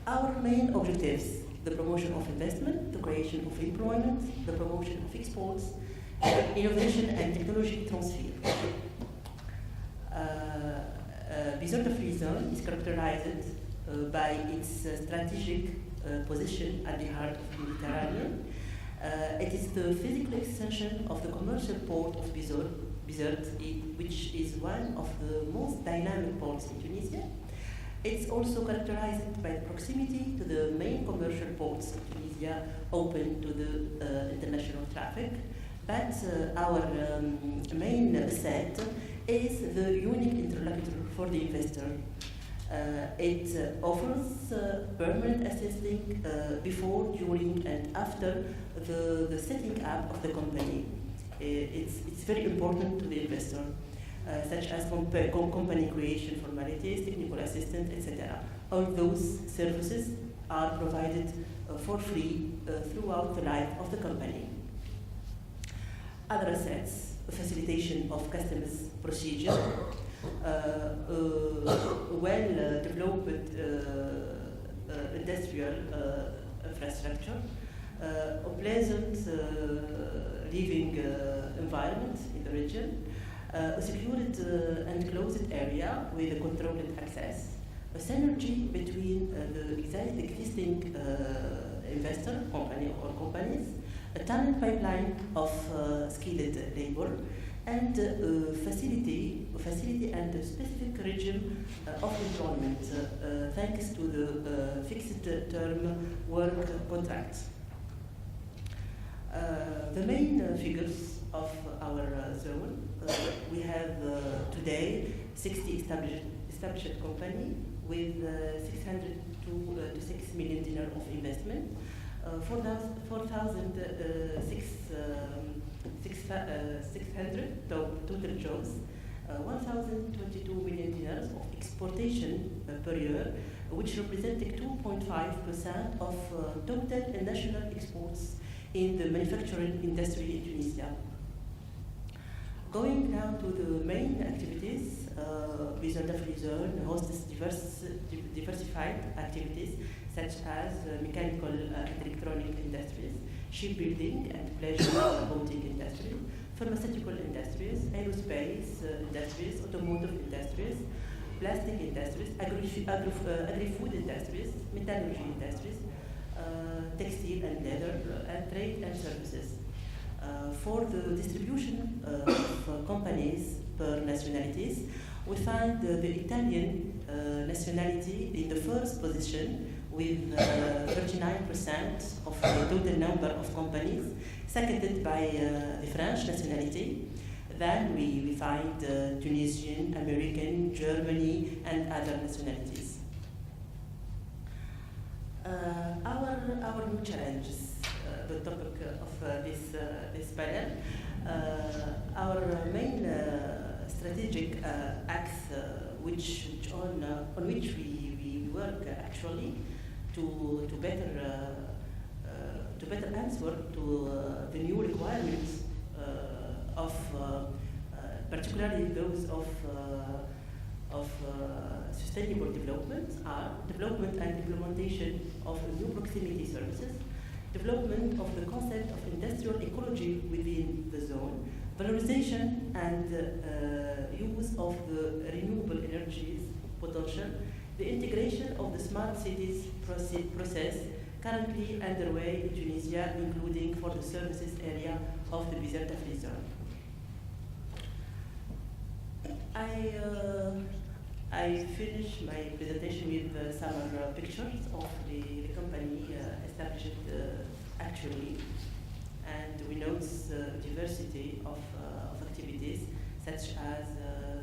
Our main objectives: the promotion of investment, the creation of employment, the promotion of exports, innovation and technology transfer. Bizarre-free zone is characterized by its strategic position at the heart of the Mediterranean. It is the physical extension of the commercial port of Bizerte, which is one of the most dynamic ports in Tunisia. It's also characterized by proximity to the main commercial ports of Tunisia open to the international traffic. But our main asset is the unique interlocutor for the investor. It offers permanent assisting before, during, and after the setting up of the company. It's very important to the investor, such as company creation formalities, technical assistance, etc. All those services are provided for free throughout the life of the company. Other assets: facilitation of customs procedure, well-developed industrial infrastructure, a pleasant living environment in the region, a secured and closed area with a controlled access, a synergy between the existing investor, company or companies, a talent pipeline of skilled labor, and facility and a specific regime of employment thanks to the fixed term work contracts. The main figures of our zone: we have today 60 established company with 600 to 6 million dinar of investment, 600 total jobs, 1,022 million dinars of exportation per year, which representing 2.5% of total national exports in the manufacturing industry in Tunisia. Going now to the main activities, Bizerte-free zone hosts diversified activities such as mechanical and electronic industries, shipbuilding and pleasure boating industries, pharmaceutical industries, aerospace industries, automotive industries, plastic industries, agri-food industries, metallurgy industries, textile and leather, and trade and services. For the distribution of companies per nationalities, we find the Italian nationality in the first position with 39% of the total number of companies, seconded by the French nationality. Then we find Tunisian, American, Germany, and other nationalities. Our new challenges, the topic of this panel. Our main strategic acts, on which we work actually to better answer to the new requirements of particularly those of sustainable development, are development and implementation of new proximity services, development of the concept of industrial ecology within the zone, valorization and use of the renewable energies potential, the integration of the smart cities process currently underway in Tunisia, including for the services area of the Bizerte-free zone. I finished my presentation with some pictures of the company established actually, and we note diversity of activities such as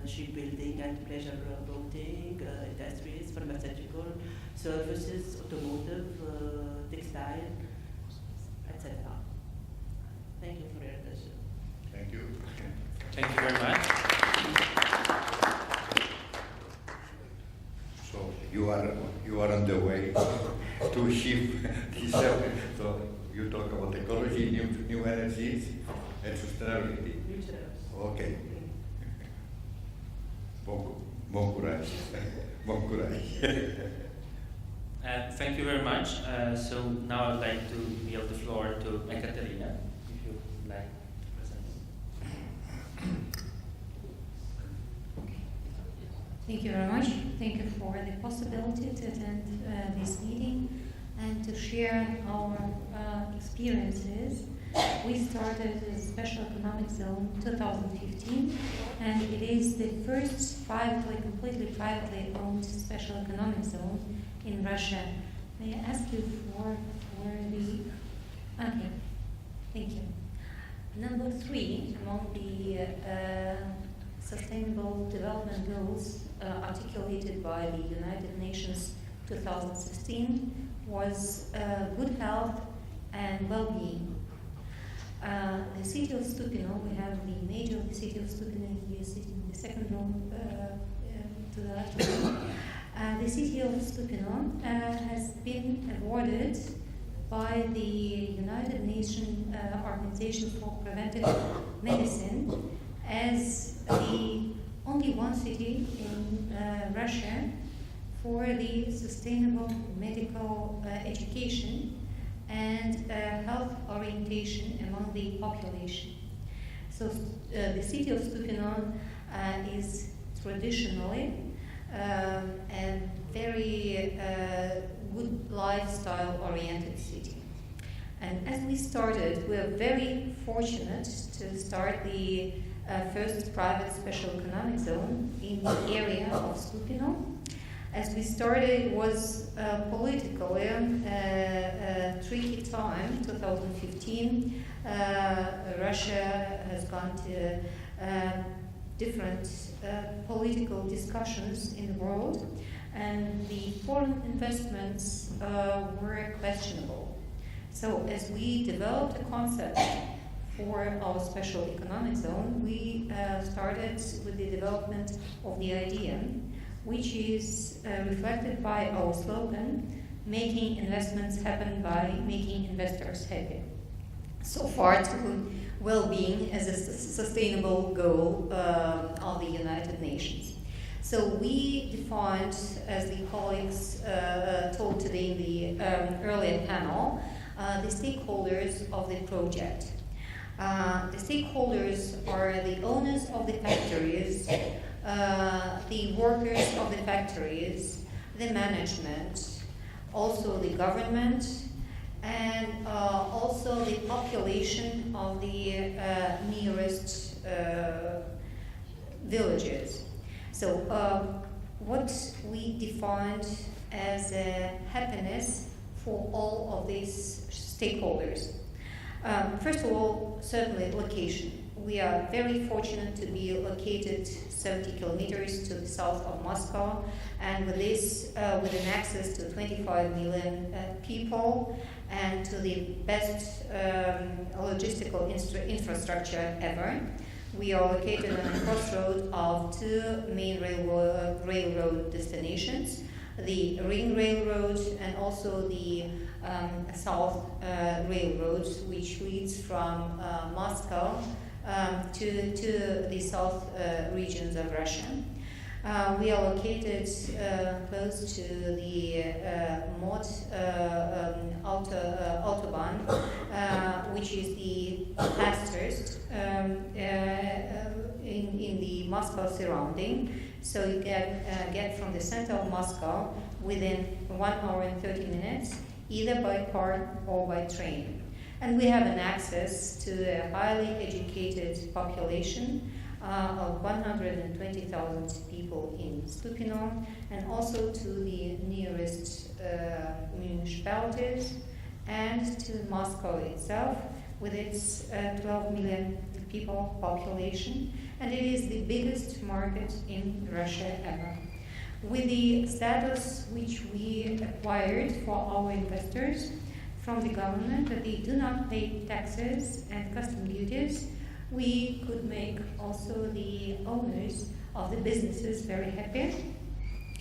shipbuilding and pleasure boating, industries, pharmaceutical, services, automotive, textile, etc. Thank you for your attention. Thank you. Thank you very much. So you are on the way to shift this. So you talk about ecology, new energies, and sustainability. Okay. Bon courage. Bon courage. Thank you very much. So now I'd like to yield the floor to Ekaterina, if you would like to present. Thank you very much. Thank you for the possibility to attend this meeting and to share our experiences. We started a special economic zone 2015, and it is the first completely privately owned special economic zone in Russia. May I ask you for the... Okay, thank you. Number 3 among the Sustainable Development Goals articulated by the United Nations 2016 was good health and well-being. The city of Stupino, we have the mayor of the city of Stupino here sitting in the second row to the left of me. The city of Stupino has been awarded by the United Nations Organization for Preventive Medicine as the only one city in Russia for the sustainable medical education and health orientation among the population. So the city of Stupino is traditionally a very good lifestyle-oriented city. And as we started, we are very fortunate to start the first private special economic zone in the area of Stupino. As we started, it was politically a tricky time, 2015. Russia has gone to different political discussions in the world, and the foreign investments were questionable. So as we developed a concept for our special economic zone, we started with the development of the idea, which is reflected by our slogan, making investments happen by making investors happy. So far to well-being as a sustainable goal of the United Nations. So we defined, as the colleagues told today in the earlier panel, the stakeholders of the project. The stakeholders are the owners of the factories, the workers of the factories, the management, also the government, and also the population of the nearest villages. So what we defined as happiness for all of these stakeholders. First of all, certainly location. We are very fortunate to be located 70 kilometers to the south of Moscow, and with this, with an access to 25 million people and to the best logistical infrastructure ever. We are located on a crossroad of two main railroad destinations, the Ring Railroad and also the South Railroad, which leads from Moscow to the south regions of Russia. We are located close to the Mod Autobahn, which is the fastest in the Moscow surrounding. So you can get from the center of Moscow within 1 hour and 30 minutes, either by car or by train. And we have an access to a highly educated population of 120,000 people in Stupino, and also to the nearest municipalities, and to Moscow itself with its 12 million people population, and it is the biggest market in Russia ever. With the status which we acquired for our investors from the government, that they do not pay taxes and custom duties, we could make also the owners of the businesses very happy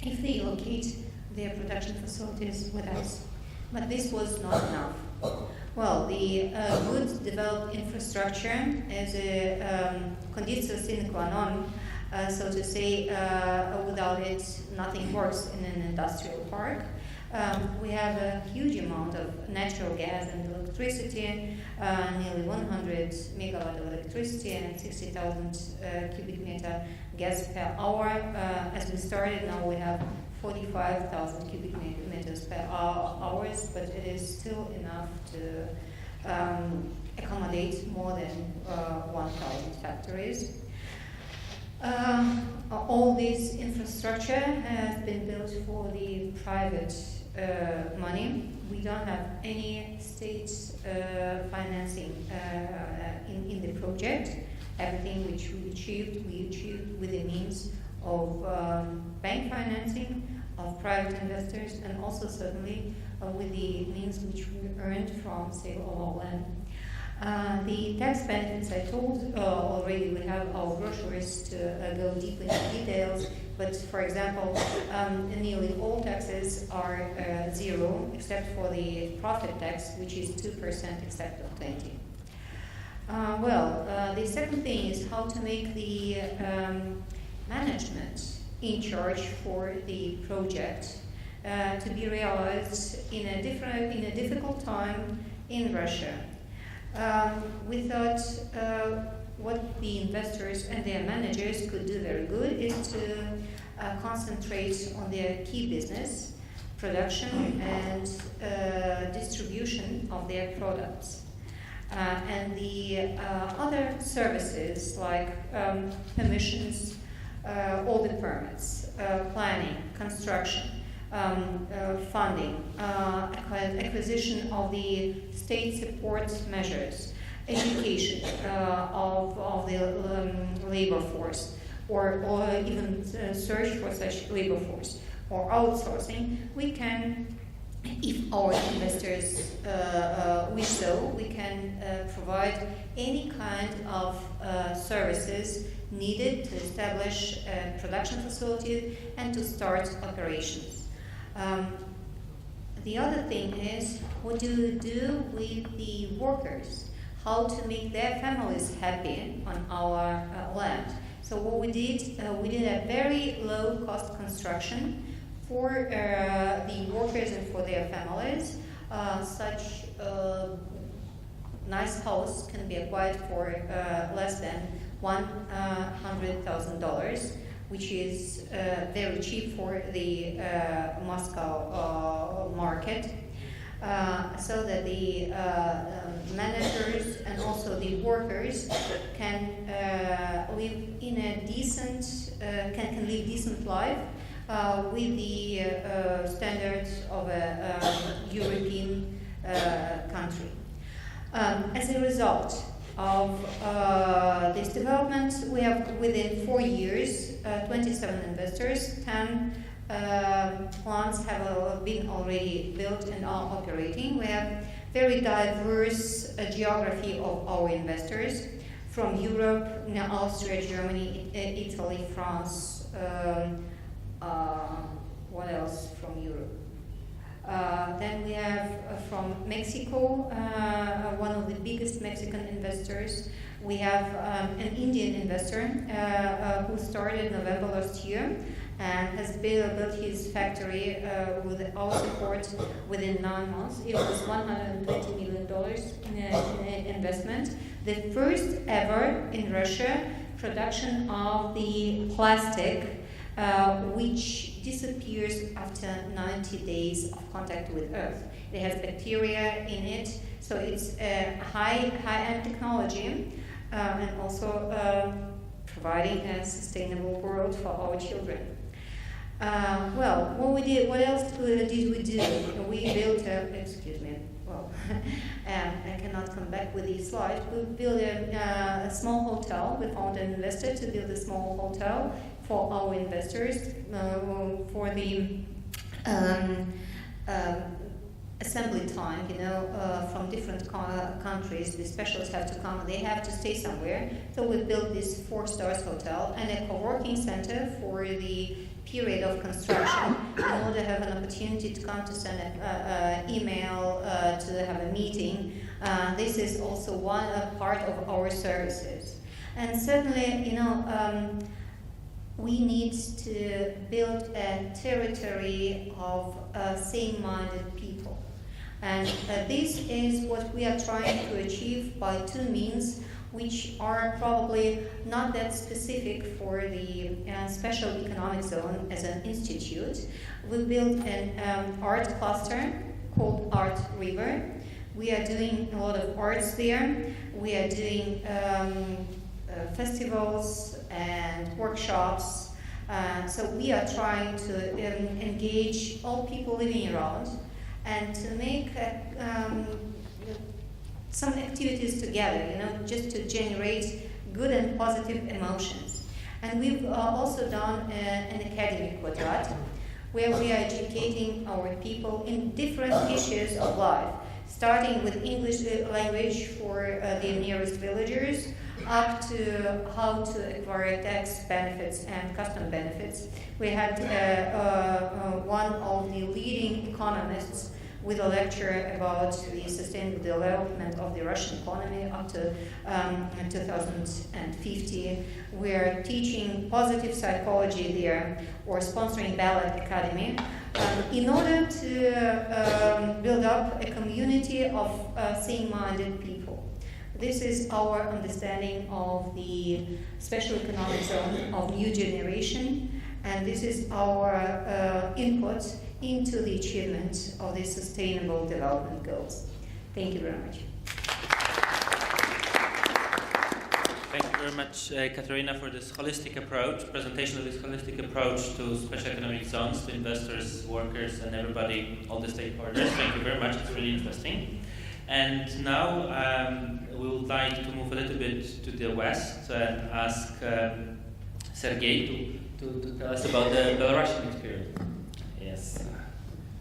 if they locate their production facilities with us. But this was not enough. Well, the good developed infrastructure as a conditio sine qua non so to say. Without it, nothing works in an industrial park. We have a huge amount of natural gas and electricity, nearly 100 megawatt of electricity and 60,000 cubic meter gas per hour. As we started, now we have 45,000 cubic meters per hour, but it is still enough to accommodate more than 1,000 factories. All this infrastructure has been built for the private money. We don't have any state financing in the project. Everything which we achieved with the means of bank financing, of private investors, and also certainly with the means which we earned from sale of our land. The tax benefits I told already. We have our brochures to go deeply into details, but for example, nearly all taxes are zero except for the profit tax, which is 2% except of 20. The second thing is how to make the management in charge for the project to be realized in a difficult time in Russia. We thought what the investors and their managers could do very good is to concentrate on their key business, production and distribution of their products. And the other services like permissions, all the permits, planning, construction, funding, acquisition of the state support measures, education of the labor force, or even search for such labor force, or outsourcing, we can, if our investors wish so, we can provide any kind of services needed to establish production facilities and to start operations. The other thing is, what do we do with the workers? How to make their families happy on our land? So what we did a very low-cost construction for the workers and for their families. Such nice house can be acquired for less than $100,000, which is very cheap for the Moscow market, so that the managers and also the workers can live in a decent, can live decent life with the standards of a European country. As a result of this development, we have within 4 years 27 investors, 10 plants have been already built and are operating. We have very diverse geography of our investors from Europe, Austria, Germany, Italy, France, what else from Europe? Then we have from Mexico, one of the biggest Mexican investors. We have an Indian investor who started November last year and has built his factory with our support within 9 months. It was $120 million in investment. The first ever in Russia production of the plastic which disappears after 90 days of contact with Earth. It has bacteria in it, so it's a high-end technology and also providing a sustainable world for our children. What else did we do? We built I cannot come back with these slides. We built a small hotel. We found an investor to build a small hotel for our investors, for the assembly time, from different countries. The specialists have to come, they have to stay somewhere. So we built this 4-star hotel and a co-working center for the period of construction in order to have an opportunity to come to send an email, to have a meeting. This is also one part of our services. And certainly, we need to build a territory of same-minded people. And this is what we are trying to achieve by two means, which are probably not that specific for the Special Economic Zone as an institute. We built an art cluster called Art River. We are doing a lot of arts there. We are doing festivals and workshops. So we are trying to engage all people living around and to make some activities together, just to generate good and positive emotions. And we've also done an academic quadrat where we are educating our people in different issues of life, starting with English language for the nearest villagers, up to how to acquire tax benefits and custom benefits. We had one of the leading economists with a lecture about the sustainable development of the Russian economy up to 2050. We're teaching positive psychology there, or sponsoring Ballot Academy, in order to build up a community of same-minded people. This is our understanding of the Special Economic Zone of new generation, and this is our input into the achievement of the Sustainable Development Goals. Thank you very much. Thank you very much, Katerina, for this holistic approach, presentation of this holistic approach to special economic zones, to investors, workers, and everybody, all the stakeholders. Thank you very much. It's really interesting. And now we would like to move a little bit to the west and ask Sergei to tell us about the Belarusian experience. Yes,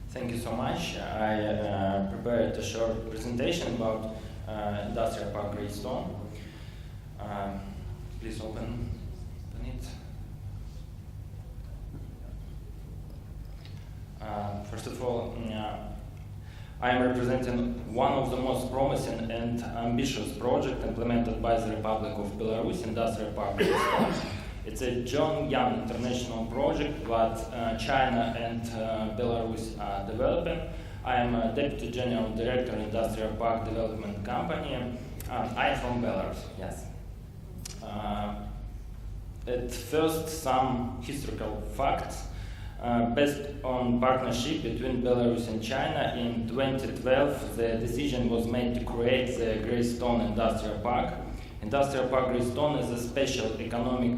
thank you so much. I prepared a short presentation about Industrial Park Greystone. Please open it. First of all, I am representing one of the most promising and ambitious projects implemented by the Republic of Belarus, Industrial Park Greystone. It's a John-Young international project that China and Belarus are developing. I am a Deputy General Director, Industrial Park Development Company. I am from Belarus, yes. At first, some historical facts. Based on partnership between Belarus and China, in 2012, the decision was made to create the Greystone Industrial Park. Industrial Park Greystone is a special economic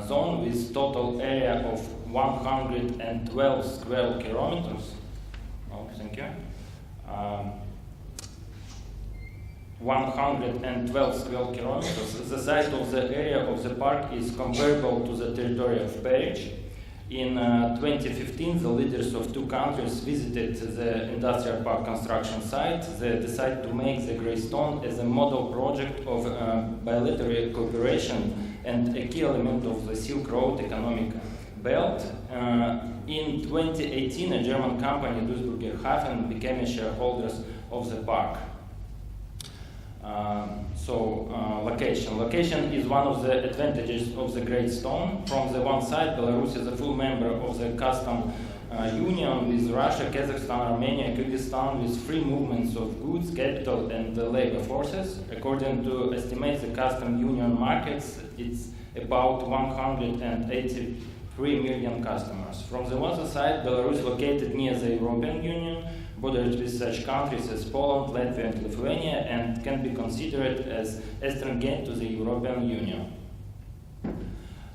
zone with total area of 112 square kilometers. Oh, thank you. 112 square kilometers. The size of the area of the park is comparable to the territory of Perich. In 2015, the leaders of two countries visited the industrial park construction site. They decided to make the Greystone as a model project of bilateral cooperation and a key element of the Silk Road economic belt. In 2018, a German company, Duisburger Hafen, became a shareholder of the park. Location. Location is one of the advantages of the Greystone. From the one side, Belarus is a full member of the custom union with Russia, Kazakhstan, Armenia, Kyrgyzstan, with free movements of goods, capital, and labor forces. According to estimates, the custom union markets, it's about 183 million customers. From the other side, Belarus located near the European Union, bordered with such countries as Poland, Latvia, and Lithuania, and can be considered as eastern gate to the European Union.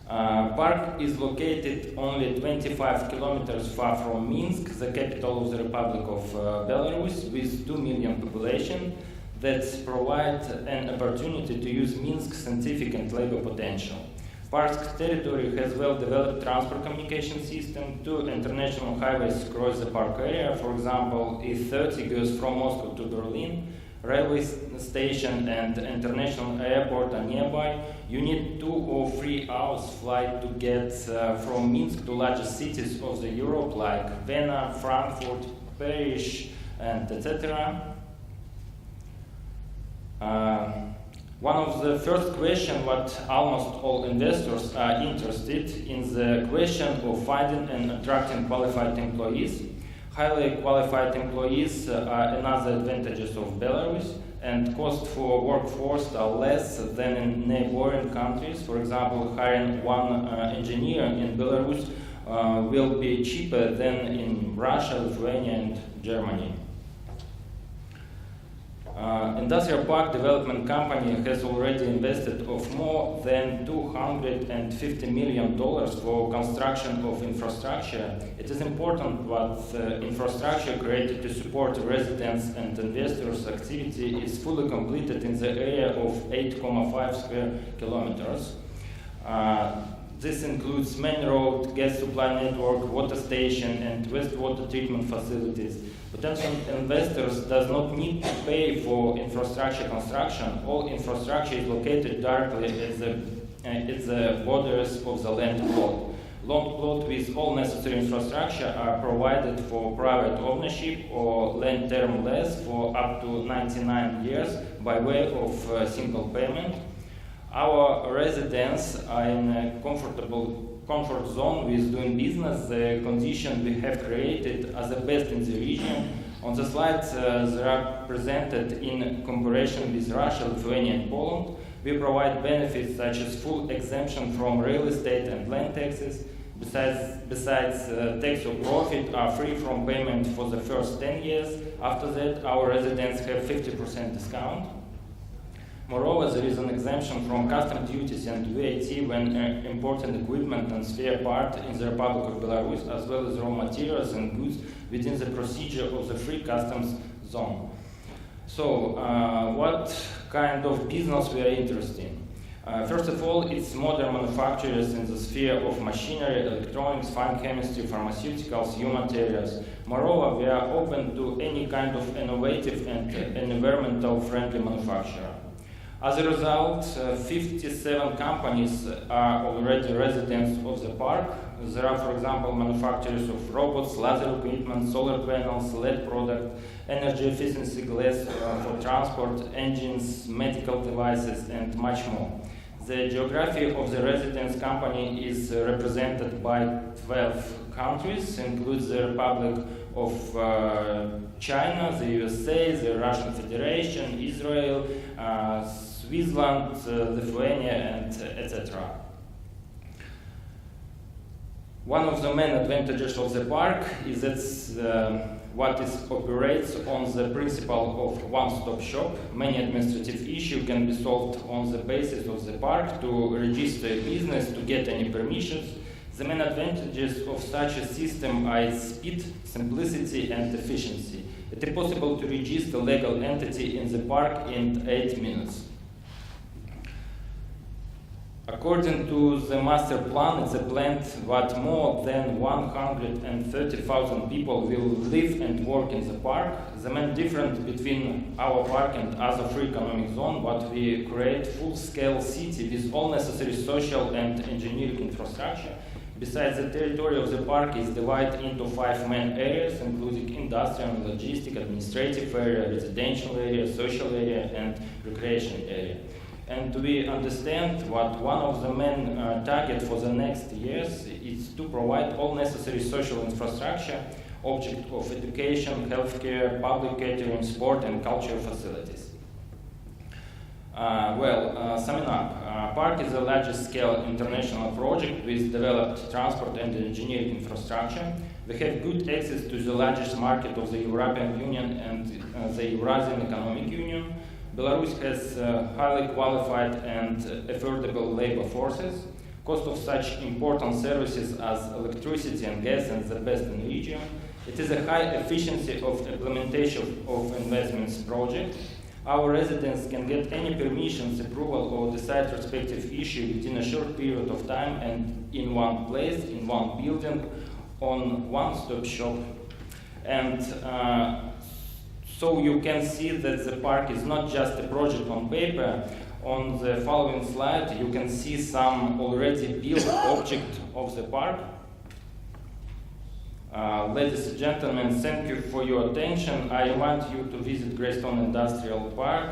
Park is located only 25 kilometers far from Minsk, the capital of the Republic of Belarus, with 2 million population, that provides an opportunity to use Minsk's scientific and labor potential. Park's territory has well-developed transport communication system. 2 international highways cross the park area. For example, E30 goes from Moscow to Berlin. Railway station and international airport are nearby. You need 2 or 3 hours flight to get from Minsk to larger cities of the Europe like Vienna, Frankfurt, Paris, and etc. One of the first questions what almost all investors are interested in the question of finding and attracting qualified employees. Highly qualified employees are another advantages of Belarus, and cost for workforce are less than in neighboring countries. For example, hiring one engineer in Belarus will be cheaper than in Russia, Lithuania, and Germany. Industrial Park Development Company has already invested of more than $250 million for construction of infrastructure. It is important that infrastructure created to support residents and investors' activity is fully completed in the area of 8.5 square kilometers. This includes main road, gas supply network, water station, and wastewater treatment facilities. Potential investors does not need to pay for infrastructure construction. All infrastructure is located directly at the borders of the land plot. Land plot with all necessary infrastructure are provided for private ownership or land term lease for up to 99 years by way of simple payment. Our residents are in a comfort zone with doing business. The conditions we have created are the best in the region. On the slides, they are presented in comparison with Russia, Lithuania, and Poland. We provide benefits such as full exemption from real estate and land taxes. Besides tax or profit are free from payment for the first 10 years. After that, our residents have 50% discount. Moreover, there is an exemption from custom duties and VAT when importing equipment and spare parts in the Republic of Belarus, as well as raw materials and goods within the procedure of the free customs zone. So, what kind of business we are interested in? First of all, it's modern manufacturers in the sphere of machinery, electronics, fine chemistry, pharmaceuticals, human materials. Moreover, we are open to any kind of innovative and environmental friendly manufacturer. As a result, 57 companies are already residents of the park. There are, for example, manufacturers of robots, laser equipment, solar panels, LED product, energy efficiency glass for transport, engines, medical devices, and much more. The geography of the residence company is represented by 12 countries, includes the Republic of China, the USA, the Russian Federation, Israel, Switzerland, Lithuania, and etc. One of the main advantages of the park is that what it operates on the principle of one-stop shop. Many administrative issues can be solved on the basis of the park to register a business, to get any permissions. The main advantages of such a system are its speed, simplicity, and efficiency. It is possible to register a legal entity in the park in 8 minutes. According to the master plan, it's planned that more than 130,000 people will live and work in the park. The main difference between our park and other free economic zones, that we create full-scale city with all necessary social and engineering infrastructure. Besides, the territory of the park is divided into 5 main areas, including industrial, logistic, administrative area, residential area, social area, and recreation area. And we understand that one of the main targets for the next years is to provide all necessary social infrastructure, object of education, healthcare, public catering, sport, and cultural facilities. Summing up, park is the largest scale international project with developed transport and engineering infrastructure. We have good access to the largest market of the European Union and the Eurasian Economic Union. Belarus has highly qualified and affordable labor forces. Cost of such important services as electricity and gas is the best in the region. It is a high efficiency of implementation of investments project. Our residents can get any permissions, approval, or decide respective issue within a short period of time and in one place, in one building, on one-stop shop. And so you can see that the park is not just a project on paper. On the following slide, you can see some already built object of the park. Ladies and gentlemen, thank you for your attention. I invite you to visit Greystone Industrial Park.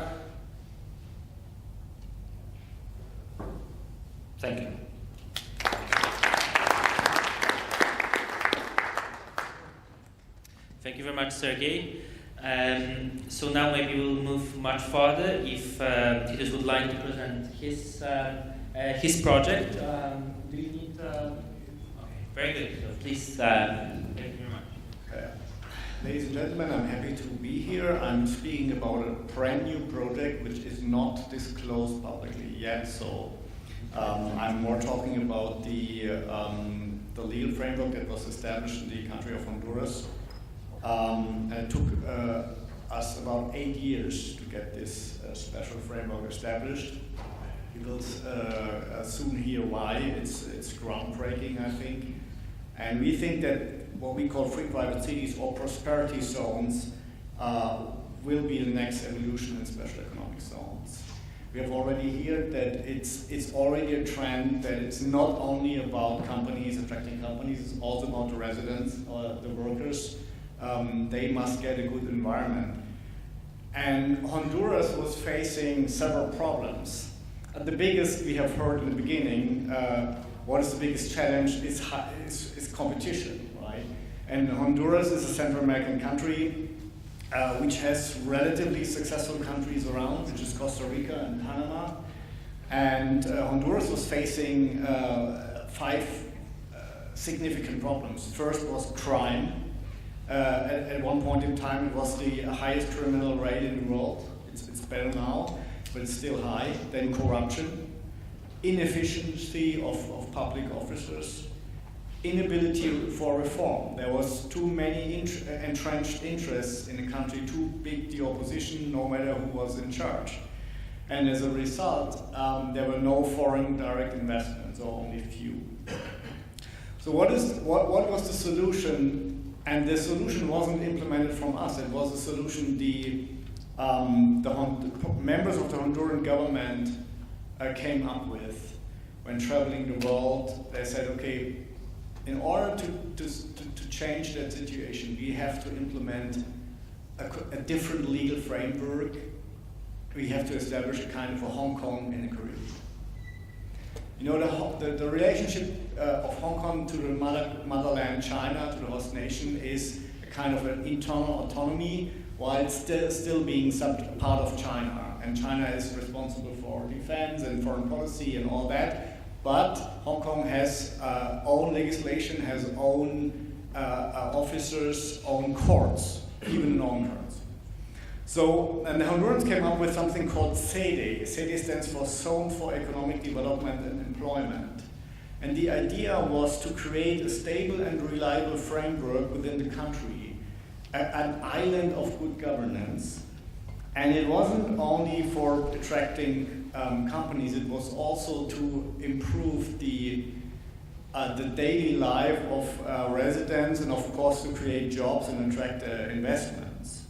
Thank you. Thank you very much, Sergey. So now maybe we'll move much farther. If Titus would like to present his project, do you need? Okay, very good. So please. Thank you very much. Ladies and gentlemen, I'm happy to be here. I'm speaking about a brand new project which is not disclosed publicly yet. So I'm more talking about the legal framework that was established in the country of Honduras. And it took us about 8 years to get this special framework established. You will soon hear why. It's groundbreaking, I think. And we think that what we call free private cities or prosperity zones will be the next evolution in special economic zones. We have already heard that it's already a trend that it's not only about companies, attracting companies, it's also about the residents or the workers. They must get a good environment. And Honduras was facing several problems. The biggest we have heard in the beginning, what is the biggest challenge is competition, right? And Honduras is a Central American country which has relatively successful countries around, which is Costa Rica and Panama. And Honduras was facing 5 significant problems. First was crime. At one point in time, it was the highest criminal rate in the world. It's better now, but it's still high. Then corruption, inefficiency of public officers, inability for reform. There was too many entrenched interests in the country, too big the opposition, no matter who was in charge. And as a result, there were no foreign direct investments, or only few. So what was the solution? And the solution wasn't implemented from us. It was a solution the members of the Honduran government came up with when traveling the world. They said, okay, in order to change that situation, we have to implement a different legal framework. We have to establish a kind of a Hong Kong in the Caribbean. You know, the relationship of Hong Kong to the motherland China, to the host nation, is a kind of an internal autonomy, while it's still being part of China. And China is responsible for defense and foreign policy and all that. But Hong Kong has own legislation, has own officers, own courts, even in own courts. So, and the Hondurans came up with something called SEDE. SEDE stands for Zone for Economic Development and Employment. And the idea was to create a stable and reliable framework within the country, an island of good governance. And it wasn't only for attracting companies, it was also to improve the daily life of residents, and of course to create jobs and attract investments.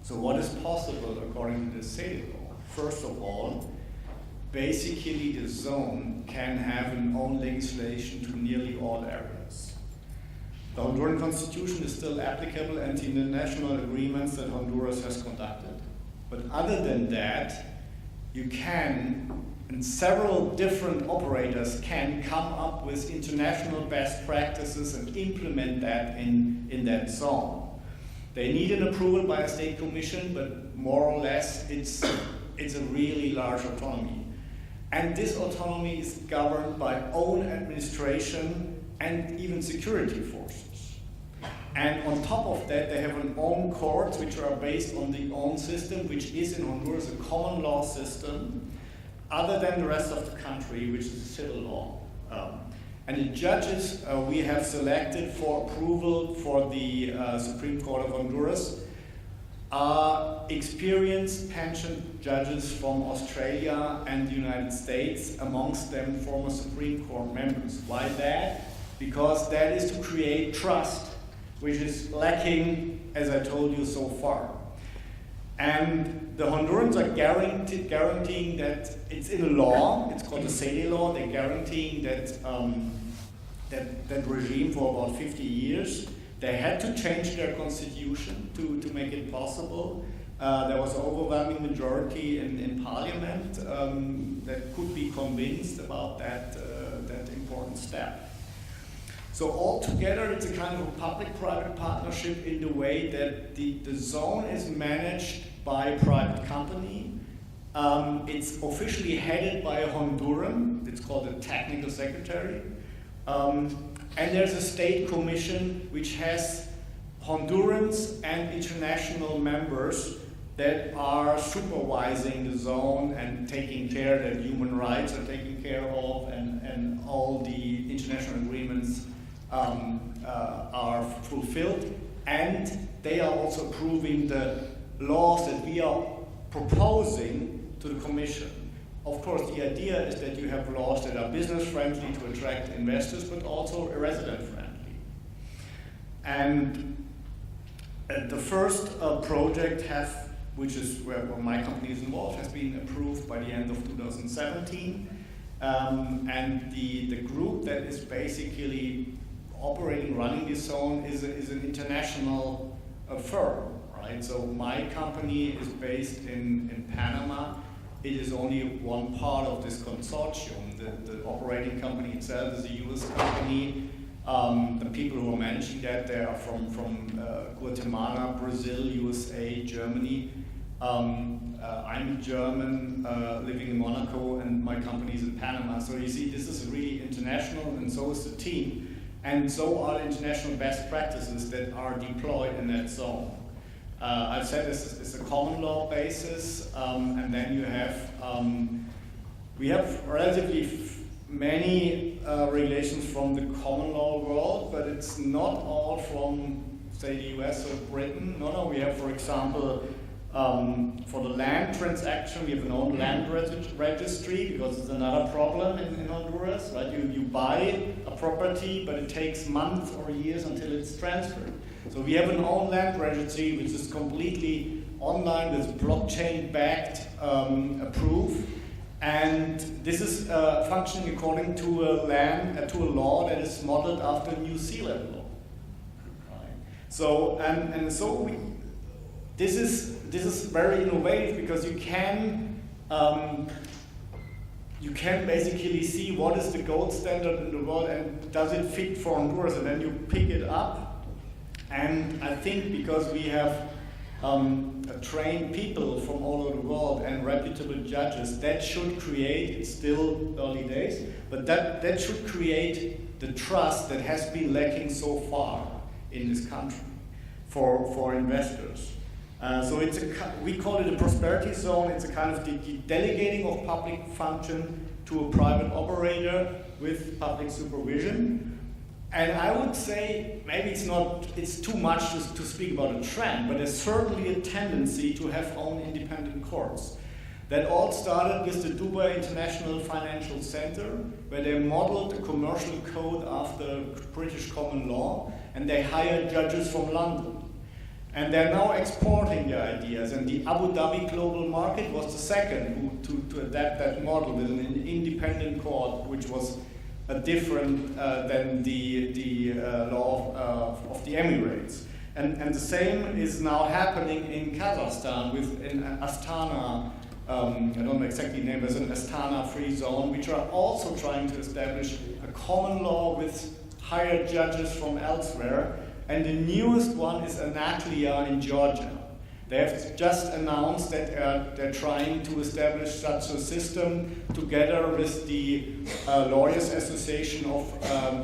So what is possible according to the SEDE law? First of all, basically the zone can have an own legislation to nearly all areas. The Honduran constitution is still applicable and the international agreements that Honduras has conducted. But other than that, you can, and several different operators can come up with international best practices and implement that in that zone. They need an approval by a state commission, but more or less it's a really large autonomy. And this autonomy is governed by own administration and even security forces. And on top of that, they have an own courts which are based on the own system, which is in Honduras a common law system, other than the rest of the country, which is a civil law. And the judges we have selected for approval for the Supreme Court of Honduras are experienced pensioned judges from Australia and the United States, amongst them former Supreme Court members. Why that? Because that is to create trust, which is lacking, as I told you, so far. And the Hondurans are guaranteeing that it's in a law, it's called the SEDE law, they're guaranteeing that that regime for about 50 years. They had to change their constitution to make it possible. There was an overwhelming majority in Parliament that could be convinced about that important step. So altogether, it's a kind of a public-private partnership in the way that the zone is managed by a private company. It's officially headed by a Honduran. It's called a technical secretary. And there's a state commission which has Hondurans and international members that are supervising the zone and taking care that human rights are taken care of and all the international agreements are fulfilled. And they are also approving the laws that we are proposing to the Commission. Of course, the idea is that you have laws that are business friendly to attract investors, but also resident friendly. And the first project which is where my company is involved, has been approved by the end of 2017. And the group that is basically operating, running this zone is an international firm, right? So my company is based in Panama. It is only one part of this consortium. The operating company itself is a US company. The people who are managing that, they are from Guatemala, Brazil, USA, Germany. I'm German, living in Monaco, and my company is in Panama. So you see, this is really international, and so is the team. And so are the international best practices that are deployed in that zone. I've said this is a common law basis, and then you have, we have relatively many regulations from the common law world, but it's not all from, say, the US or Britain. No, we have, for example, for the land transaction, we have an own land registry, because it's another problem in Honduras, right? You buy a property, but it takes months or years until it's transferred. So we have an own land registry, which is completely online with blockchain-backed approved, and this is functioning according to a law that is modeled after New Zealand law. Right? So this is very innovative, because you can basically see what is the gold standard in the world and does it fit for Honduras, and then you pick it up. And I think because we have trained people from all over the world and reputable judges, that should create, it's still early days, but that should create the trust that has been lacking so far in this country for investors. So we call it a prosperity zone. It's a kind of the delegating of public function to a private operator with public supervision. And I would say maybe it's too much to speak about a trend, but there's certainly a tendency to have own independent courts. That all started with the Dubai International Financial Center, where they modeled the commercial code after British common law, and they hired judges from London. And they're now exporting the ideas, and the Abu Dhabi Global Market was the second to adapt that model with an independent court, which was different than the law of the Emirates. And the same is now happening in Kazakhstan in Astana. I don't know exactly the name, there's an Astana free zone, which are also trying to establish a common law with hired judges from elsewhere. And the newest one is Anaklia in Georgia. They have just announced that they're trying to establish such a system together with the Lawyers Association of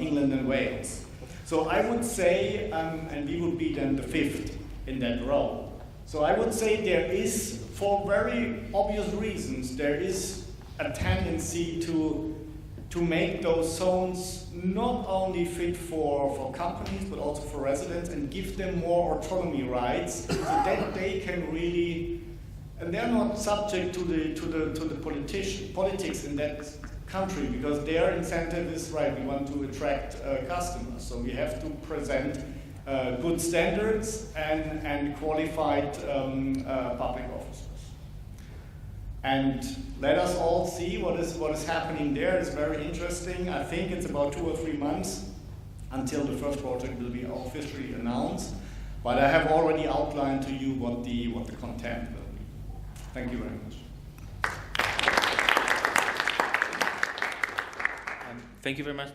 England and Wales. So I would say, and we would be then the fifth in that row. So I would say there is, for very obvious reasons, there is a tendency to make those zones not only fit for companies, but also for residents, and give them more autonomy rights, so that they can really, and they're not subject to the politics in that country, because their incentive is, right, we want to attract customers, so we have to present good standards and qualified public officers. And let us all see what is happening there. It's very interesting. I think it's about 2 or 3 months until the first project will be officially announced. But I have already outlined to you what the content will be. Thank you very much. Thank you very much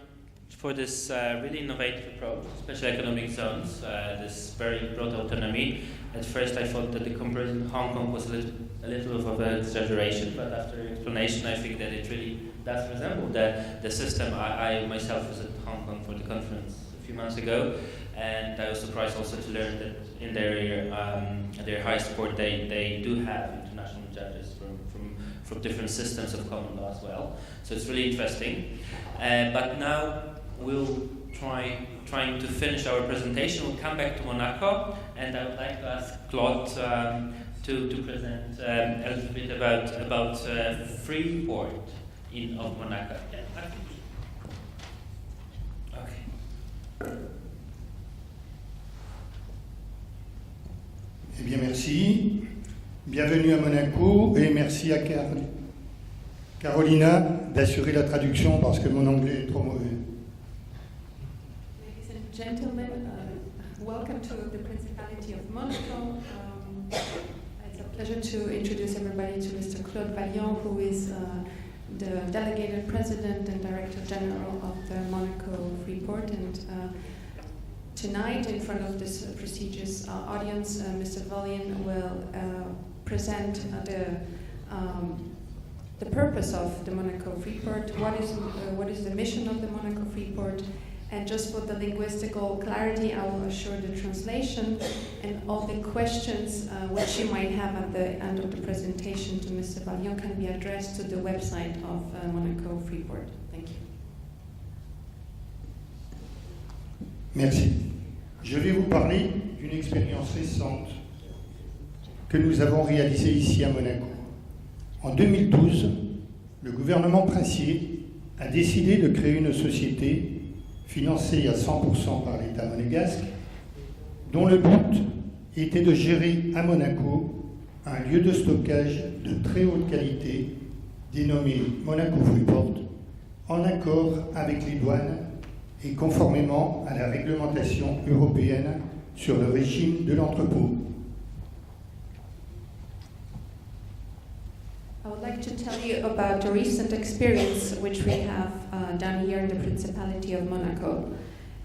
for this really innovative approach, special economic zones, this very broad autonomy. At first I thought that the comparison with Hong Kong was a little of an exaggeration, but after explanation I think that it really does resemble the system. I myself was at Hong Kong for the conference a few months ago, and I was surprised also to learn that in their high court they do have international judges from different systems of common law as well. So it's really interesting. But now we'll trying to finish our presentation. We'll come back to Monaco, and I would like to ask Claude to present a little bit about free port of Monaco. Okay. Eh bien, merci. Bienvenue à Monaco et merci à Carolina d'assurer la traduction parce que mon anglais est trop mauvais. Ladies and gentlemen, welcome to the Principality of Monaco. It's a pleasure to introduce everybody to Mr. Claude Vaillant, who is the Delegated President and Director General of the Monaco Free Port. And tonight, in front of this prestigious audience, Mr. Vaillant will present the purpose of the Monaco Free Port, what is the mission of the Monaco Free Port, and just for the linguistical clarity, I will assure the translation and all the questions which you might have at the end of the presentation to Mr. Vaillant can be addressed to the website of Monaco Free Port. Thank you. Merci. Je vais vous parler d'une expérience récente que nous avons réalisée ici à Monaco. En 2012, le gouvernement princier a décidé de créer une société financée à 100% par l'État monégasque, dont le but était de gérer à Monaco un lieu de stockage de très haute qualité dénommé Monaco Freeport, en accord avec les douanes et conformément à la réglementation européenne sur le régime de l'entrepôt. I would like to tell you about a recent experience which we have done here in the Principality of Monaco.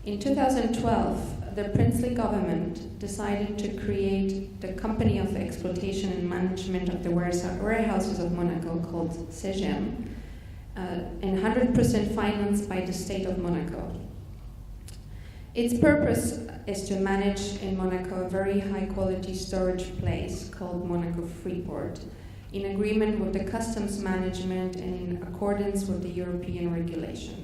In 2012, the princely government decided to create the company of exploitation and management of the warehouses of Monaco called SEZs, and 100% financed by the state of Monaco. Its purpose is to manage in Monaco a very high quality storage place called Monaco Freeport, in agreement with the customs management and in accordance with the European regulation.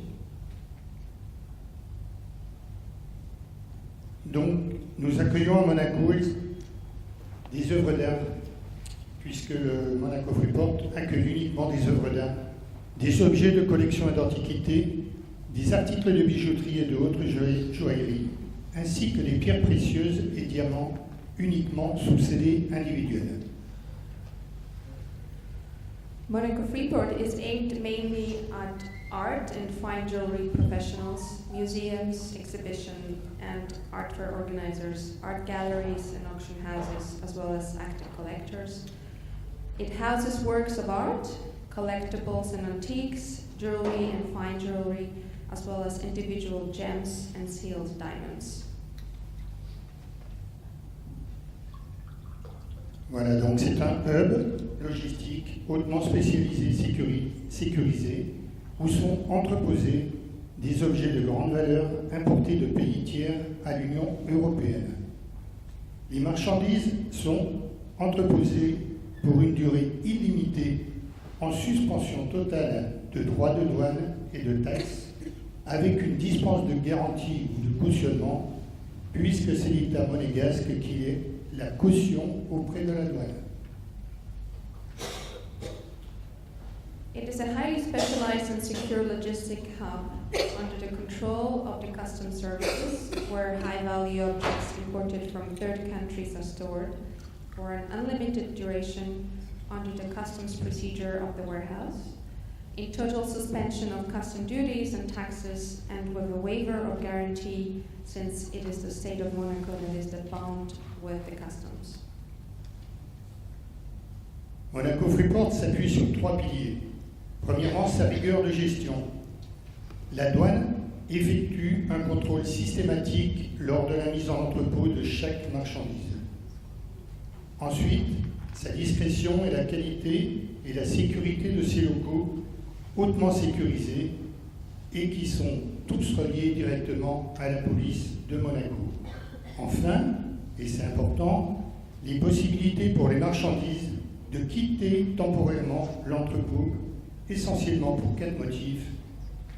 Donc, nous accueillons à Monaco des œuvres d'art, puisque le Monaco Freeport accueille uniquement des œuvres d'art, des objets de collection et d'antiquité, des articles de bijouterie et de haute joaillerie, ainsi que des pierres précieuses et diamants uniquement sous scellés individuels. Monaco Freeport is aimed mainly at art and fine jewelry professionals, museums, exhibition and art fair organizers, art galleries and auction houses, as well as active collectors. It houses works of art, collectibles and antiques, jewelry and fine jewelry, as well as individual gems and sealed diamonds. Voilà, donc c'est un hub logistique hautement spécialisé, sécurisé, où sont entreposés des objets de grande valeur importés de pays tiers à l'Union européenne. Les marchandises sont entreposées pour une durée illimitée en suspension totale de droits de douane et de taxes, avec une dispense de garantie ou de cautionnement, puisque c'est l'État monégasque qui est la caution auprès de la douane. It is a highly specialized and secure logistic hub under the control of the customs services, where high-value objects imported from third countries are stored for an unlimited duration under the customs procedure of the warehouse. in total suspension of custom duties and taxes, and with a waiver or guarantee, since it is the state of Monaco that is the bound with the customs. Monaco Freeport s'appuie sur 3 piliers. Premièrement, sa rigueur de gestion. La douane effectue un contrôle systématique lors de la mise en entrepôt de chaque marchandise. Ensuite, sa discrétion et la qualité et la sécurité de ces locaux hautement sécurisés et qui sont tous reliés directement à la police de Monaco. Enfin, et c'est important, les possibilités pour les marchandises de quitter temporairement l'entrepôt, essentiellement pour 4 motifs: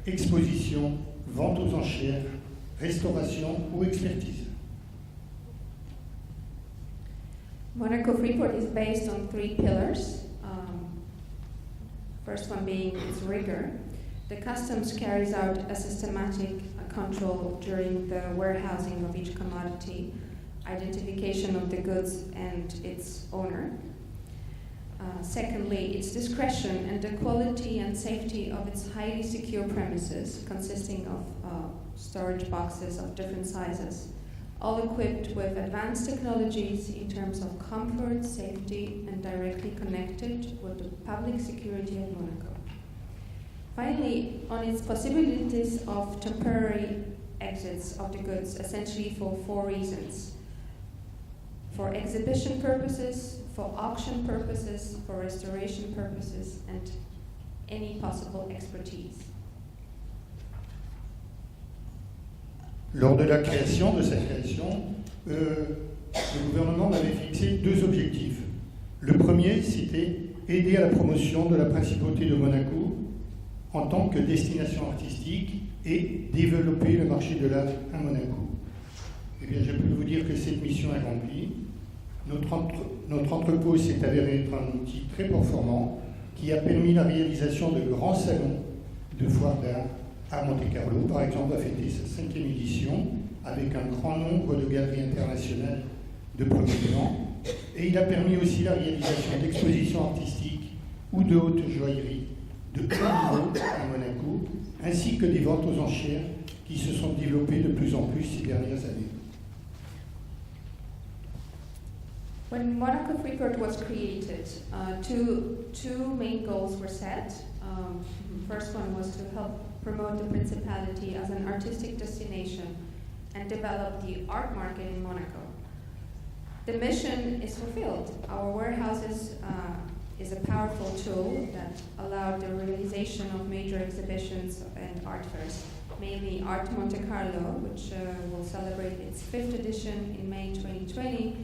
exposition, vente aux enchères, restauration ou expertise. Monaco Freeport is based on 3 pillars. First one being its rigor. The customs carries out a systematic control during the warehousing of each commodity, identification of the goods and its owner. Secondly, its discretion and the quality and safety of its highly secure premises, consisting of storage boxes of different sizes, all equipped with advanced technologies in terms of comfort, safety, and directly connected with the public security of Monaco. Finally, on its possibilities of temporary exits of the goods, essentially for 4 reasons: for exhibition purposes, for auction purposes, for restoration purposes, and any possible expertise. Lors de la création, de sa création, le gouvernement avait fixé 2 objectifs. Le premier, c'était aider à la promotion de la principauté de Monaco en tant que destination artistique et développer le marché de l'art à Monaco. Eh bien, je peux vous dire que cette mission est remplie. Notre entrepôt s'est avéré être un outil très performant qui a permis la réalisation de grands salons de foire d'art à Monte-Carlo. Par exemple, a fêté sa 5e édition avec un grand nombre de galeries internationales de premier plan. Et il a permis aussi la réalisation d'expositions artistiques ou de haute joaillerie de haut niveau à Monaco, ainsi que des ventes aux enchères qui se sont développées de plus en plus ces dernières années. When Monaco Freeport was created, two main goals were set. First one was to help promote the Principality as an artistic destination and develop the art market in Monaco. The mission is fulfilled. Our warehouses is a powerful tool that allowed the realization of major exhibitions and art fairs, mainly Art Monte Carlo, which will celebrate its 5th edition in May 2020,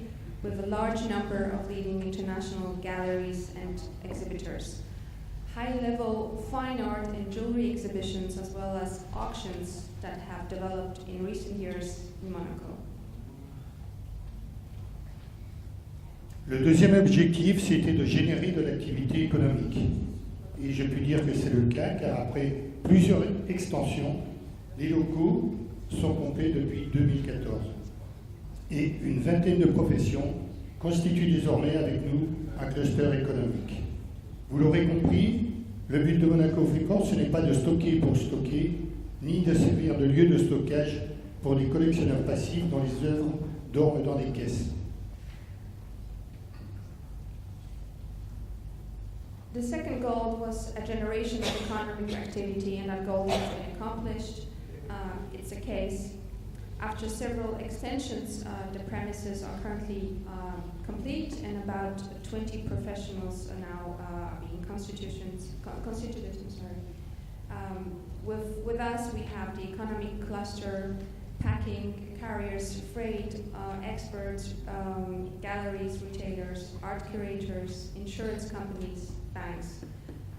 with a large number of leading international galleries and exhibitors. High-level fine art and jewelry exhibitions, as well as auctions that have developed in recent years in Monaco. Le deuxième objectif, c'était de générer de l'activité économique. Et je peux dire que c'est le cas, car après plusieurs extensions, les locaux sont comptés depuis 2014. Et une vingtaine de professions constituent désormais avec nous un cluster économique. Vous l'aurez compris, le but de Monaco Freeport, ce n'est pas de stocker pour stocker, ni de servir de lieu de stockage pour des collectionneurs passifs dont les œuvres dorment dans des caisses. The second goal was a generation of economic activity, and that goal has been accomplished. It's a case. After several extensions, the premises are currently complete, and about 20 professionals are now being constituted. With us, we have the economic cluster, packing, carriers, freight, experts, galleries, retailers, art curators, insurance companies, banks.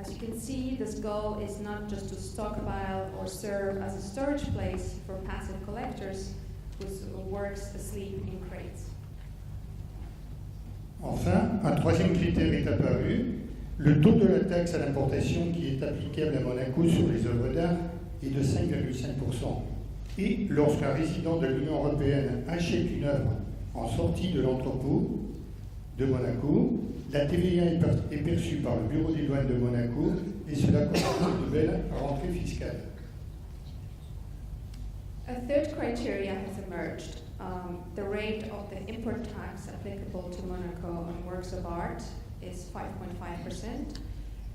As you can see, this goal is not just to stockpile or serve as a storage place for passive collectors who works asleep in crates. Enfin, un troisième critère est apparu, le taux de la taxe à l'importation qui est applicable à Monaco sur les œuvres d'art est de 5,5%. Et lorsqu'un résident de l'Union européenne achète une œuvre en sortie de l'entrepôt, de Monaco. La TVA est perçue par le Bureau des douanes de Monaco et cela constitue de belles rentrées fiscales. A third criteria has emerged. The rate of the import tax applicable to Monaco on works of art is 5.5%.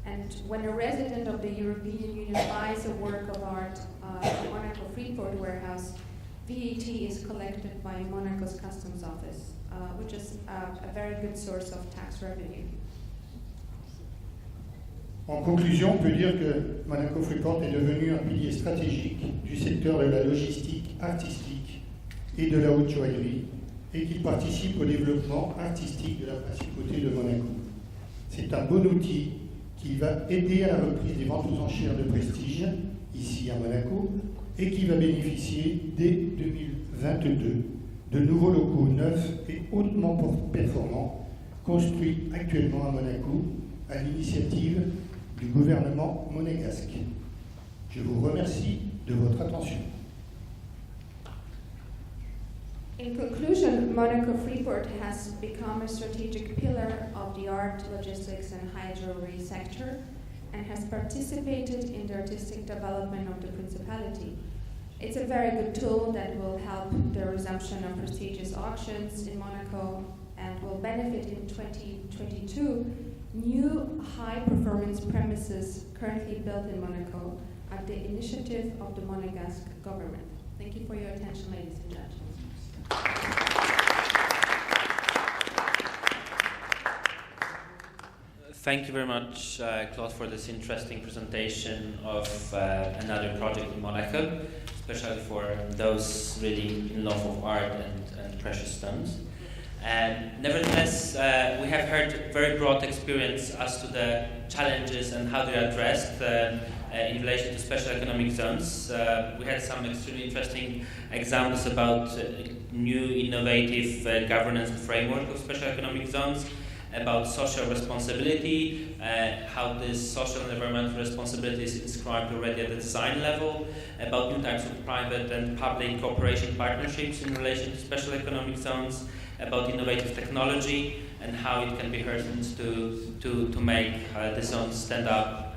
And when a resident of the European Union buys a work of art at the Monaco Freeport warehouse, VAT is collected by Monaco's customs office, which is a very good source of tax revenue. En conclusion, on peut dire que Monaco Freeport est devenu un pilier stratégique du secteur de la logistique artistique et de la haute joaillerie et qu'il participe au développement artistique de la principauté de Monaco. C'est un bon outil qui va aider à la reprise des ventes aux enchères de prestige ici à Monaco et qui va bénéficier dès 2022 de nouveaux locaux neufs et hautement performants construits actuellement à Monaco à l'initiative du gouvernement monégasque. Je vous remercie de votre attention. In conclusion, Monaco Freeport has become a strategic pillar of the art, logistics and high jewelry sector and has participated in the artistic development of the Principality. It's a very good tool that will help the resumption of prestigious auctions in Monaco and will benefit in 2022 new high-performance premises currently built in Monaco at the initiative of the Monegasque government. Thank you for your attention, ladies and gentlemen. Thank you very much, Claude, for this interesting presentation of another project in Monaco, especially for those really in love of art and precious stones. Nevertheless, we have heard very broad experience as to the challenges and how they are addressed in relation to special economic zones. We had some extremely interesting examples about new innovative governance framework of special economic zones, about social responsibility, how this social and environmental responsibility is inscribed already at the design level, about new types of private and public cooperation partnerships in relation to special economic zones, about innovative technology and how it can be harnessed to make the zones stand out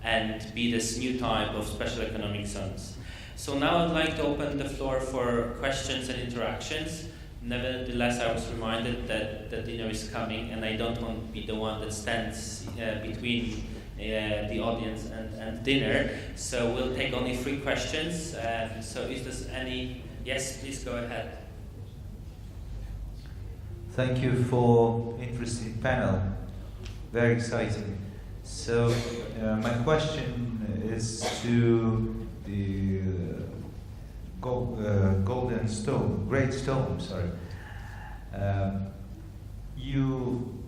and be this new type of special economic zones. So now I'd like to open the floor for questions and interactions. Nevertheless, I was reminded that the dinner is coming and I don't want to be the one that stands between the audience and dinner. So we'll take only 3 questions. So is there any? Yes, please go ahead. Thank you for interesting panel. Very exciting. So my question is to the golden stone, great stone, sorry. You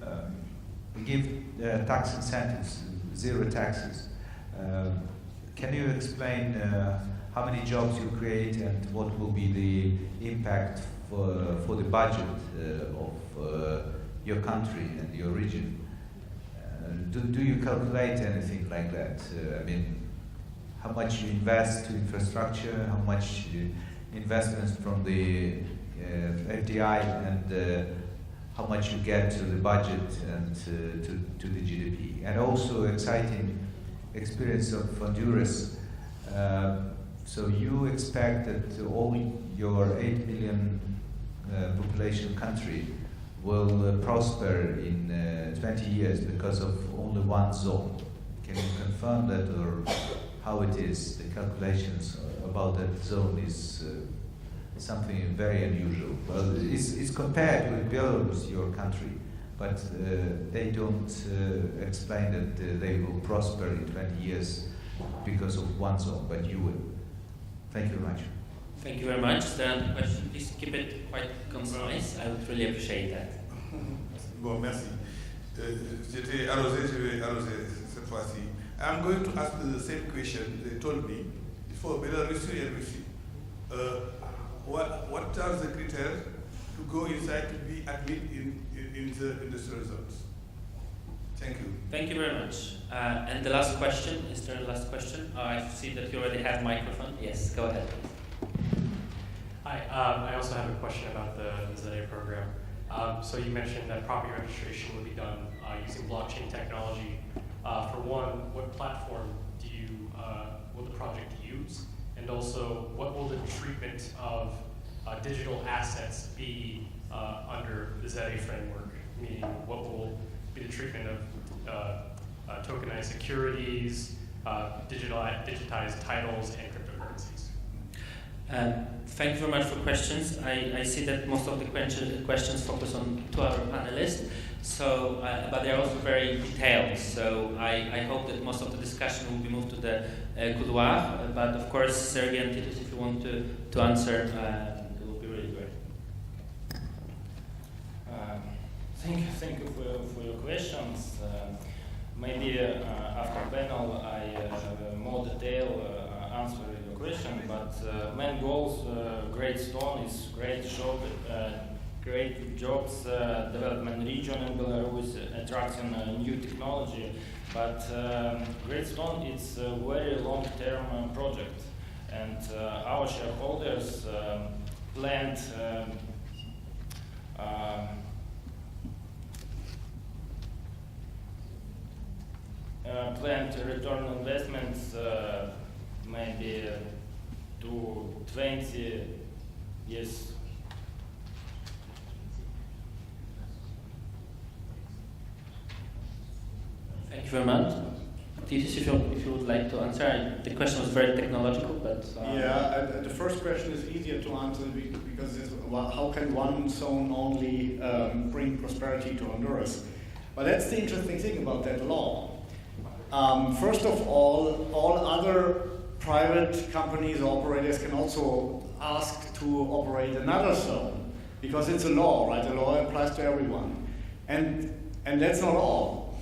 give tax incentives, 0 taxes. Can you explain how many jobs you create and what will be the impact for the budget of your country and your region? Do you calculate anything like that? I mean, how much you invest to infrastructure, how much investments from the FDI, and how much you get to the budget and to the GDP? And also exciting experience of Honduras. So you expect that all your 8 million population country will prosper in 20 years because of only one zone. Can you confirm that, or how it is? The calculations about that zone is something very unusual. Well, it's compared with Belarus, your country, but they don't explain that they will prosper in 20 years because of one zone, but you will. Thank you very much. Thank you very much. Is there another question? Please keep it quite concise. I would really appreciate that. Bon, merci. J'étais arrosé, je vais arroser cette fois-ci. I'm going to ask the same question they told me. It's for Belarus and Russia. What are the criteria to go inside to be admitted in the industrial zones? Thank you. Thank you very much. And the last question, is there a last question? I see that you already have a microphone. Yes, go ahead. Hi, I also have a question about the Zene program. So you mentioned that property registration will be done using blockchain technology. For one, what platform will the project use? And also, what will the treatment of digital assets be under the ZA framework? Meaning, what will be the treatment of tokenized securities, digitized titles, and cryptocurrencies? Thank you very much for questions. I see that most of the questions focus on to our panelists, so but they're also very detailed. So I hope that most of the discussion will be moved to the couloir. But of course, Sergey and Titus, if you want to answer, it will be really great. Thank you for your questions. Maybe after panel I have more detailed answer your question, but main goals, Great Stone is great job, great jobs, development region in Belarus, attracting new technology, but Great Stone is a very long-term project, and our shareholders planned return investments maybe to 20 years. Thank you very much. Titus, if you would like to answer, the question was very technological, but... The first question is easier to answer because it's, how can one zone only bring prosperity to Honduras? But that's the interesting thing about that law. First of all other private companies or operators can also ask to operate another zone because it's a law, right? The law applies to everyone. And that's not all.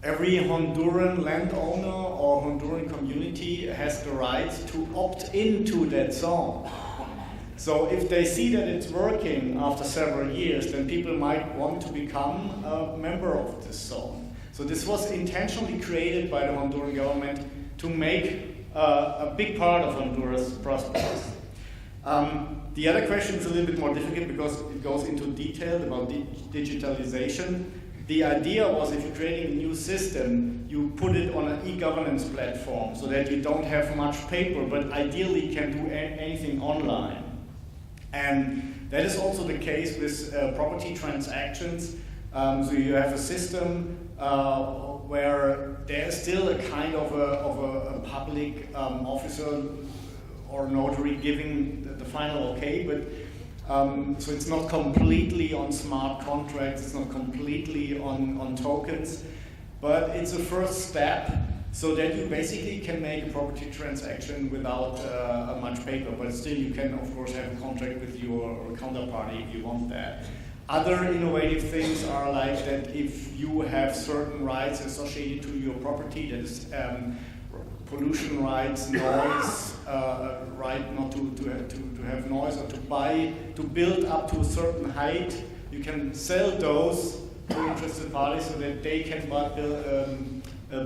Every Honduran landowner or Honduran community has the right to opt into that zone. So if they see that it's working after several years, then people might want to become a member of this zone. So this was intentionally created by the Honduran government to make a big part of Honduras prosperous. The other question is a little bit more difficult because it goes into detail about digitalization. The idea was if you're creating a new system, you put it on an e-governance platform so that you don't have much paper, but ideally can do anything online. And that is also the case with property transactions. So you have a system where there's still a kind of a public officer or notary giving the final okay, but so it's not completely on smart contracts, it's not completely on tokens, but it's a first step so that you basically can make a property transaction without much paper, but still you can of course have a contract with your counterparty if you want that. Other innovative things are like that if you have certain rights associated to your property, that is pollution rights, noise, right not to have noise or to build up to a certain height, you can sell those to interested parties so that they can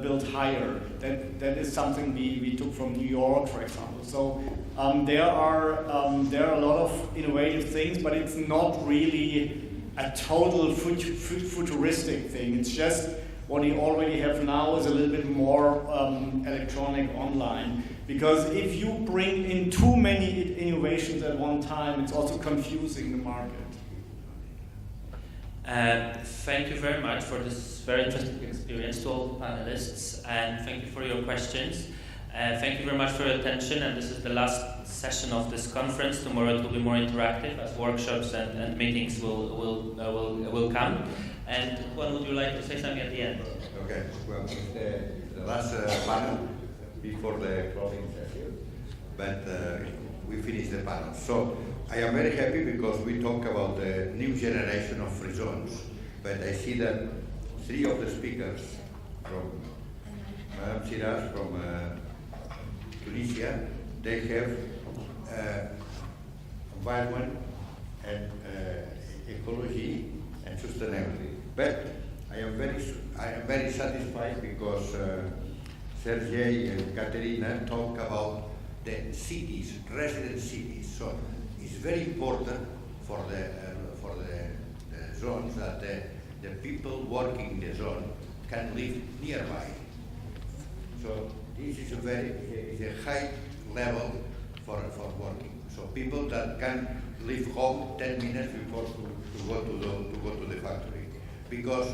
build higher. That is something we took from New York, for example. So there are a lot of innovative things, but it's not really a total futuristic thing. It's just what we already have now is a little bit more electronic online. Because if you bring in too many innovations at one time, it's also confusing the market. Thank you very much for this very interesting experience to all the panelists, and thank you for your questions. Thank you very much for your attention, and this is the last session of this conference. Tomorrow it will be more interactive as workshops and meetings will come. And Juan, would you like to say something at the end? Okay, well, it's the last panel before the closing session, but we finished the panel. So I am very happy because we talk about the new generation of free zones, but I see that three of the speakers from Madame Siraj from Tunisia, they have environment and ecology and sustainability. But I am very satisfied because Sergey and Katerina talk about the cities, resident cities. So it's very important for that the people working in the zone can live nearby. So this is a high level for working. So people that can leave home 10 minutes before to go to the factory. Because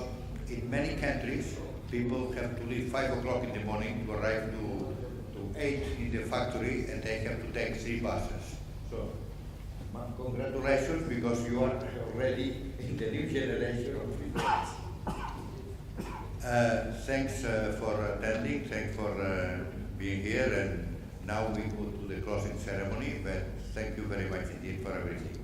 in many countries, people have to leave 5 o'clock in the morning to arrive to 8 in the factory, and they have to take 3 buses. So congratulations, because you are already in the new generation of people. Thanks for attending, thanks for being here, and now we go to the closing ceremony, but thank you very much indeed for everything.